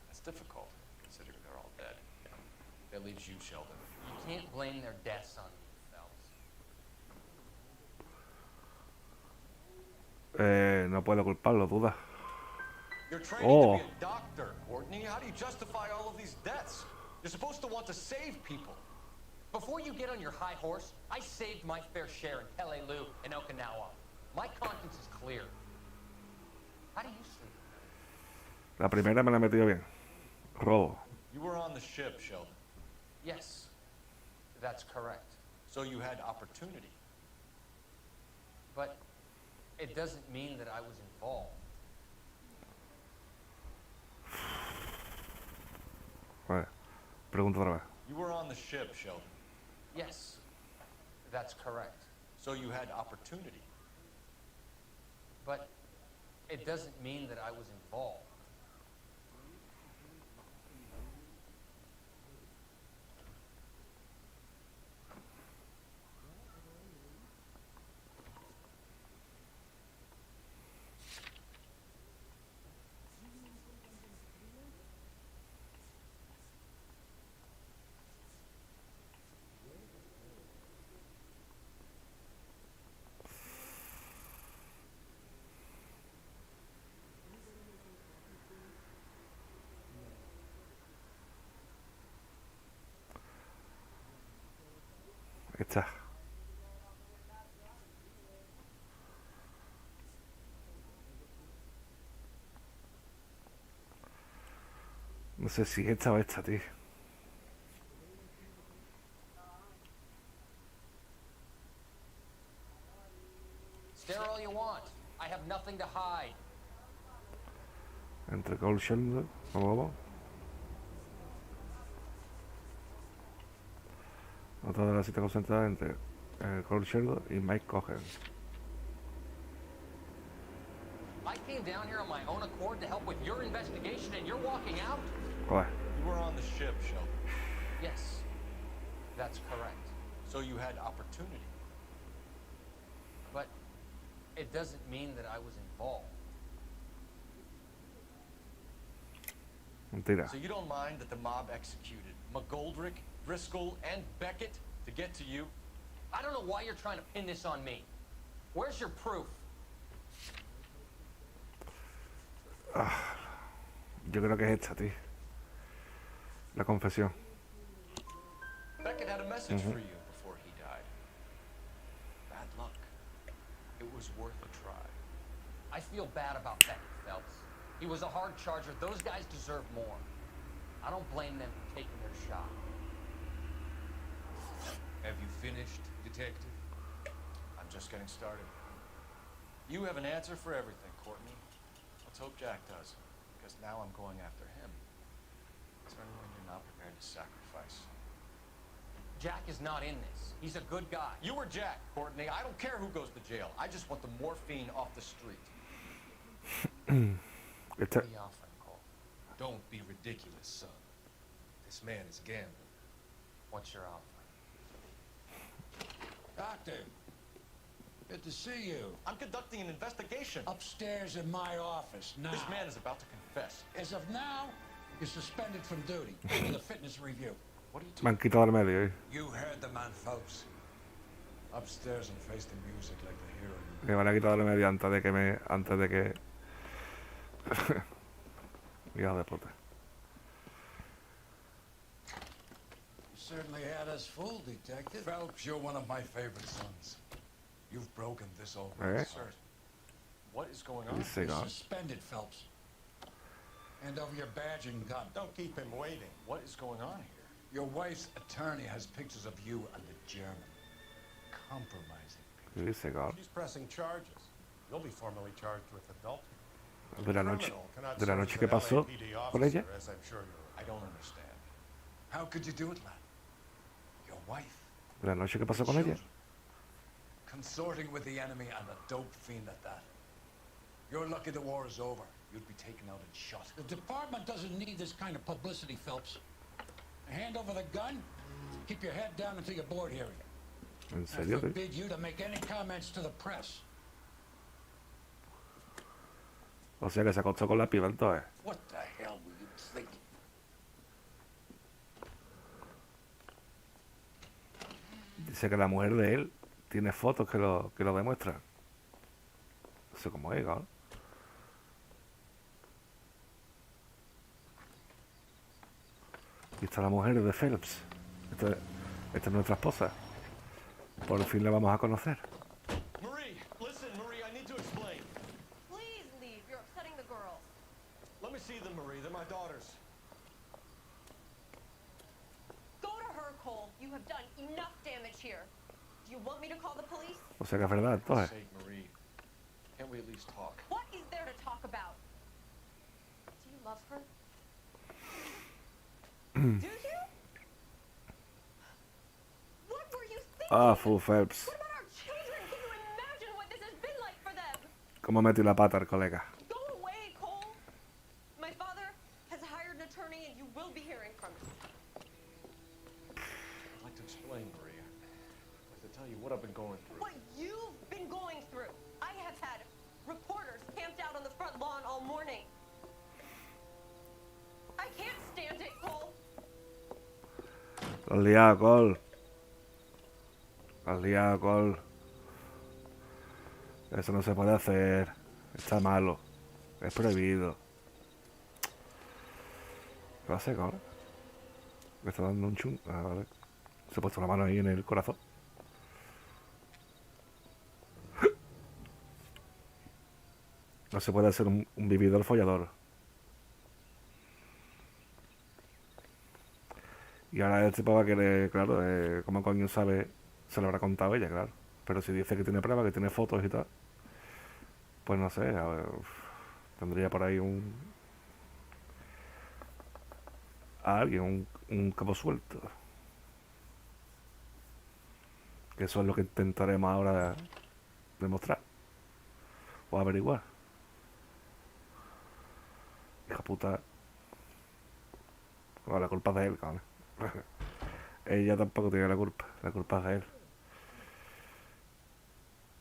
that's difficult, considering they're all dead. That leaves you, Sheldon. You can't blame their deaths on me, Phelps. No puedo culparlo, duda. You're training Oh. to be a doctor, Courtney. How do you justify all of these deaths? You're supposed to want to save people. Before you get on your high horse, I saved my fair share in Peleliu and Okinawa. My conscience is clear. How do you sleep? La primera me la he metido bien. Robo. You were on the ship, Sheldon. Yes, that's correct. So you had opportunity. But it doesn't mean that I was involved. Vale. Pregunta otra vez. You were on the ship, Sheldon. Yes, that's correct. So you had opportunity. But it doesn't mean that I was involved. No sé si esta o esta, tío. Stare all you want. I have nothing to hide. Entre Cold Shoulder, vamos. Otra de las citas concentradas entre Cold Shoulder y Mike Cohen. I came down here on my own accord to help with your investigation and you're walking out? Joder. You were on the ship, Sheldon. Yes, that's correct. So you had opportunity. But it doesn't mean that I was involved. Mentira. So you don't mind that the mob executed McGoldrick, Driscoll, and Beckett to get to you? I don't know why you're trying to pin this on me. Where's your proof? Yo creo que es esta, tío. La confesión. Beckett had a message for you before he died. Bad luck. It was worth a try. I feel bad about Beckett, Phelps. He was a hard charger. Those guys deserve more. I don't blame them for taking their shot. Have you finished, Detective? I'm just getting started. You have an answer for everything, Courtney. Let's hope Jack does, because now I'm going after him. Is there anyone you're not prepared to sacrifice? Jack is not in this. He's a good guy. You or Jack, Courtney. I don't care who goes to jail. I just want the morphine off the street. Esta... What are you offering, Cole? Don't be ridiculous, son. This man is gambling. What's your offer? Doctor, good to see you. I'm conducting an investigation. Upstairs in my office now. This man is about to confess. As of now, you're suspended from duty with a fitness review. What are you Me han quitado del medio, ¿eh? You heard the man, Phelps. Upstairs and face the music like the hero. Me van a quitar del medio antes de que Hijo de puta. You certainly had us fooled, Detective. Phelps, you're one of my favorite sons. You've broken this old man's heart. What is going on? You're suspended, Phelps. Hand over your badge and gun. Don't keep him waiting. What is going on here? Your wife's attorney has pictures of you and the German. Compromising. ¿Qué dice, God? She's pressing charges. You'll be formally charged with adultery. De la noche que pasó con ella. I don't understand. How could you do it, lad? Your wife. De la noche que pasó con ella. Consorting with the enemy and a dope fiend at that. You're lucky the war is over. You'd be taken out and shot. The department doesn't need this kind of publicity, Phelps. Hand over the gun. Keep your head down until your board hearing. ¿En serio? I forbid you to make any comments to the press. O sea que se acostó con la piba entonces. What the hell were you thinking? Dice que la mujer de él tiene fotos que lo demuestran. No sé cómo es, ¿no? Y está la mujer de Phelps. Esta es nuestra esposa. Por fin la vamos a conocer. Marie, listen, Marie, I need to explain. Please leave. You're upsetting the girls. Let me see them, Marie. They're my daughters. Go to her, Cole. You have done enough damage here. Do you want me to call the police? O sea que es verdad, entonces. Say, Marie, can't we at least talk? What is there to talk about? Do you love her? Do you? What were you thinking? Ah, full Phelps. What about our children? Can you imagine what this has been like for them? Cómo metió la pata el colega. Go away, Cole. My father has hired an attorney and you will be hearing from him. I'd like to explain, Marie. I'd like to tell you what I've been going through. What you've been going through. I have had reporters camped out on the front lawn all morning. I can't stand it, Cole. Lo has liado, Cole. Lo has liado, Cole. Eso no se puede hacer. Está malo. Es prohibido. ¿Qué va a hacer, Cole? Me está dando un chun. Ah, vale. Se ha puesto la mano ahí en el corazón. No se puede hacer un vividor follador. Y ahora este tipo va a querer, claro, ¿cómo coño sabe? Se lo habrá contado ella, claro. Pero si dice que tiene pruebas, que tiene fotos y tal, pues no sé, a ver, tendría por ahí a alguien, un cabo suelto. Que eso es lo que intentaremos ahora demostrar o averiguar. Hija puta. Bueno, la culpa es de él, cabrón. Ella tampoco tiene la culpa es de él.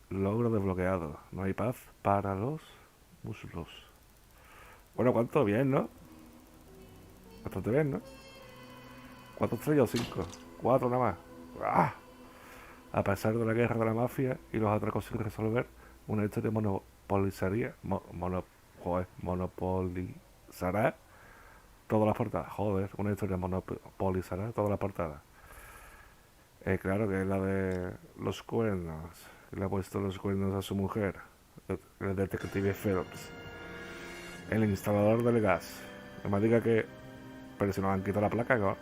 Logro desbloqueado. No hay paz para los muslos. Bueno, ¿cuánto? Bien, ¿no? Bastante bien, ¿no? ¿Cuántos estrellas o 5? 4 nada más. ¡Ah! A pesar de la guerra de la mafia y los atracos sin resolver, una historia monopolizará todas las portadas. Joder, una historia monopolizará todas las portadas. Claro que es la de los cuernos. Le ha puesto los cuernos a su mujer. El detective Phelps. El instalador del gas. No me diga que... Pero si nos han quitado la placa, ¿no?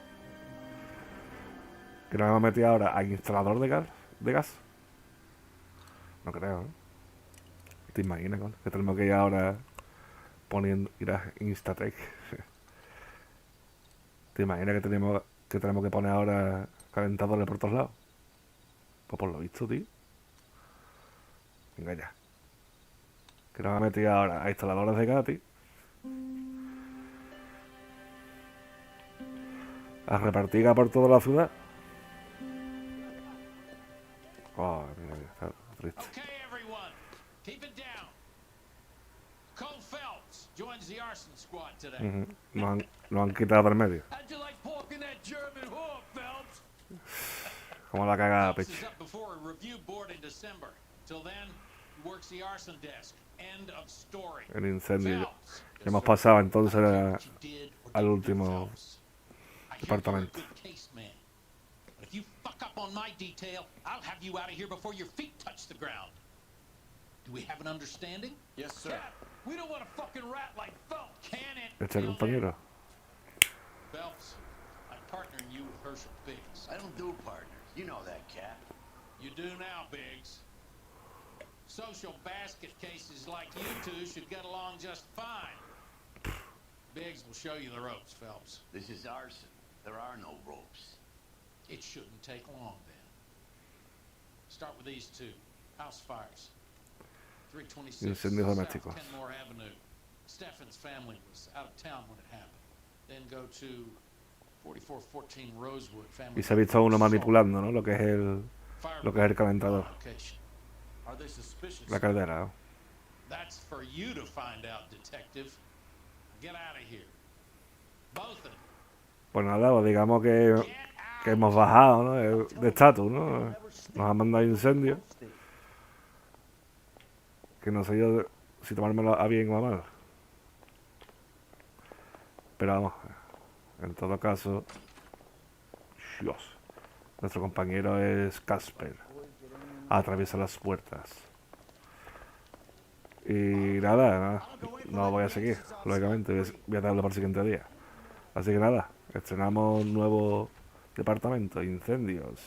Que nos hemos metido ahora al instalador de gas. No creo, ¿eh? ¿Te imaginas, ¿no? Que tenemos que ir ahora poniendo... Ir a Instatec. ¿Te imaginas que tenemos que poner ahora calentadores por todos lados? Pues por lo visto, tío. Venga ya. Que nos ha metido ahora a instaladores de gas, tío. A repartir gas por toda la ciudad. Oh, mira, está triste. Okay, everyone, keep it down. Cole Phelps joins the arson squad today. Nos han quitado del medio. How'd you like porking that German whore, Phelps? Como la cagada, Phelps pecho. is up before a review board in December. Till then, he works the arson desk. End of story. El incendio. Ya hemos pasado entonces al último departamento. If you fuck up on my detail, I'll have you out of here before your feet touch the ground. Do we have an understanding? Yes, sir. Cat, we don't want a fucking rat like Phelps. Can it? Este es el compañero. Phelps, I'm partnering you with Herschel Biggs. I don't do partners. You know that, Cap. You do now, Biggs. Social basket cases like you two should get along just fine. Biggs will show you the ropes, Phelps. This is arson. There are no ropes. It shouldn't take long, then. Start with these two. House fires. 326 Incendios South domésticos. Kenmore Avenue. Stephen's family was out of town when it happened. Then go to 4414 Rosewood. Family Y se ha visto uno manipulando, ¿no? Lo que es el calentador. Are they suspicious? La caldera, ¿no? That's for you to find out, detective. Get out of here. Both of them. Pues nada, pues digamos que hemos bajado, ¿no? De estatus, ¿no? Nos han mandado incendios. Que no sé yo si tomármelo a bien o a mal. Pero vamos, en todo caso, Dios, nuestro compañero es Casper. Atraviesa las puertas. Y nada, no voy a seguir, lógicamente, voy a dejarlo para el siguiente día. Así que nada, estrenamos un nuevo departamento, incendios.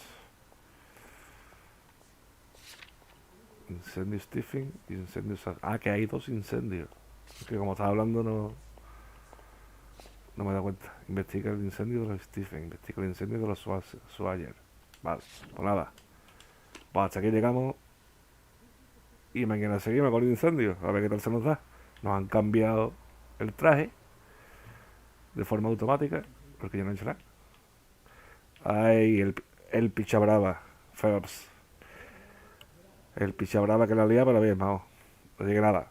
Incendio Stephen, incendios... Ah, que hay 2 incendios. Es que como estaba hablando no me he dado cuenta. Investiga el incendio de los Stephen, investiga el incendio de los Swagger. Vale, pues nada. Pues hasta aquí llegamos. Y mañana seguimos con el incendio. A ver qué tal se nos da. Nos han cambiado el traje de forma automática, porque yo no he hecho nada. Ay, el picha brava, Phelps. El picha brava que la lía, pero bien, vamos. No diga nada.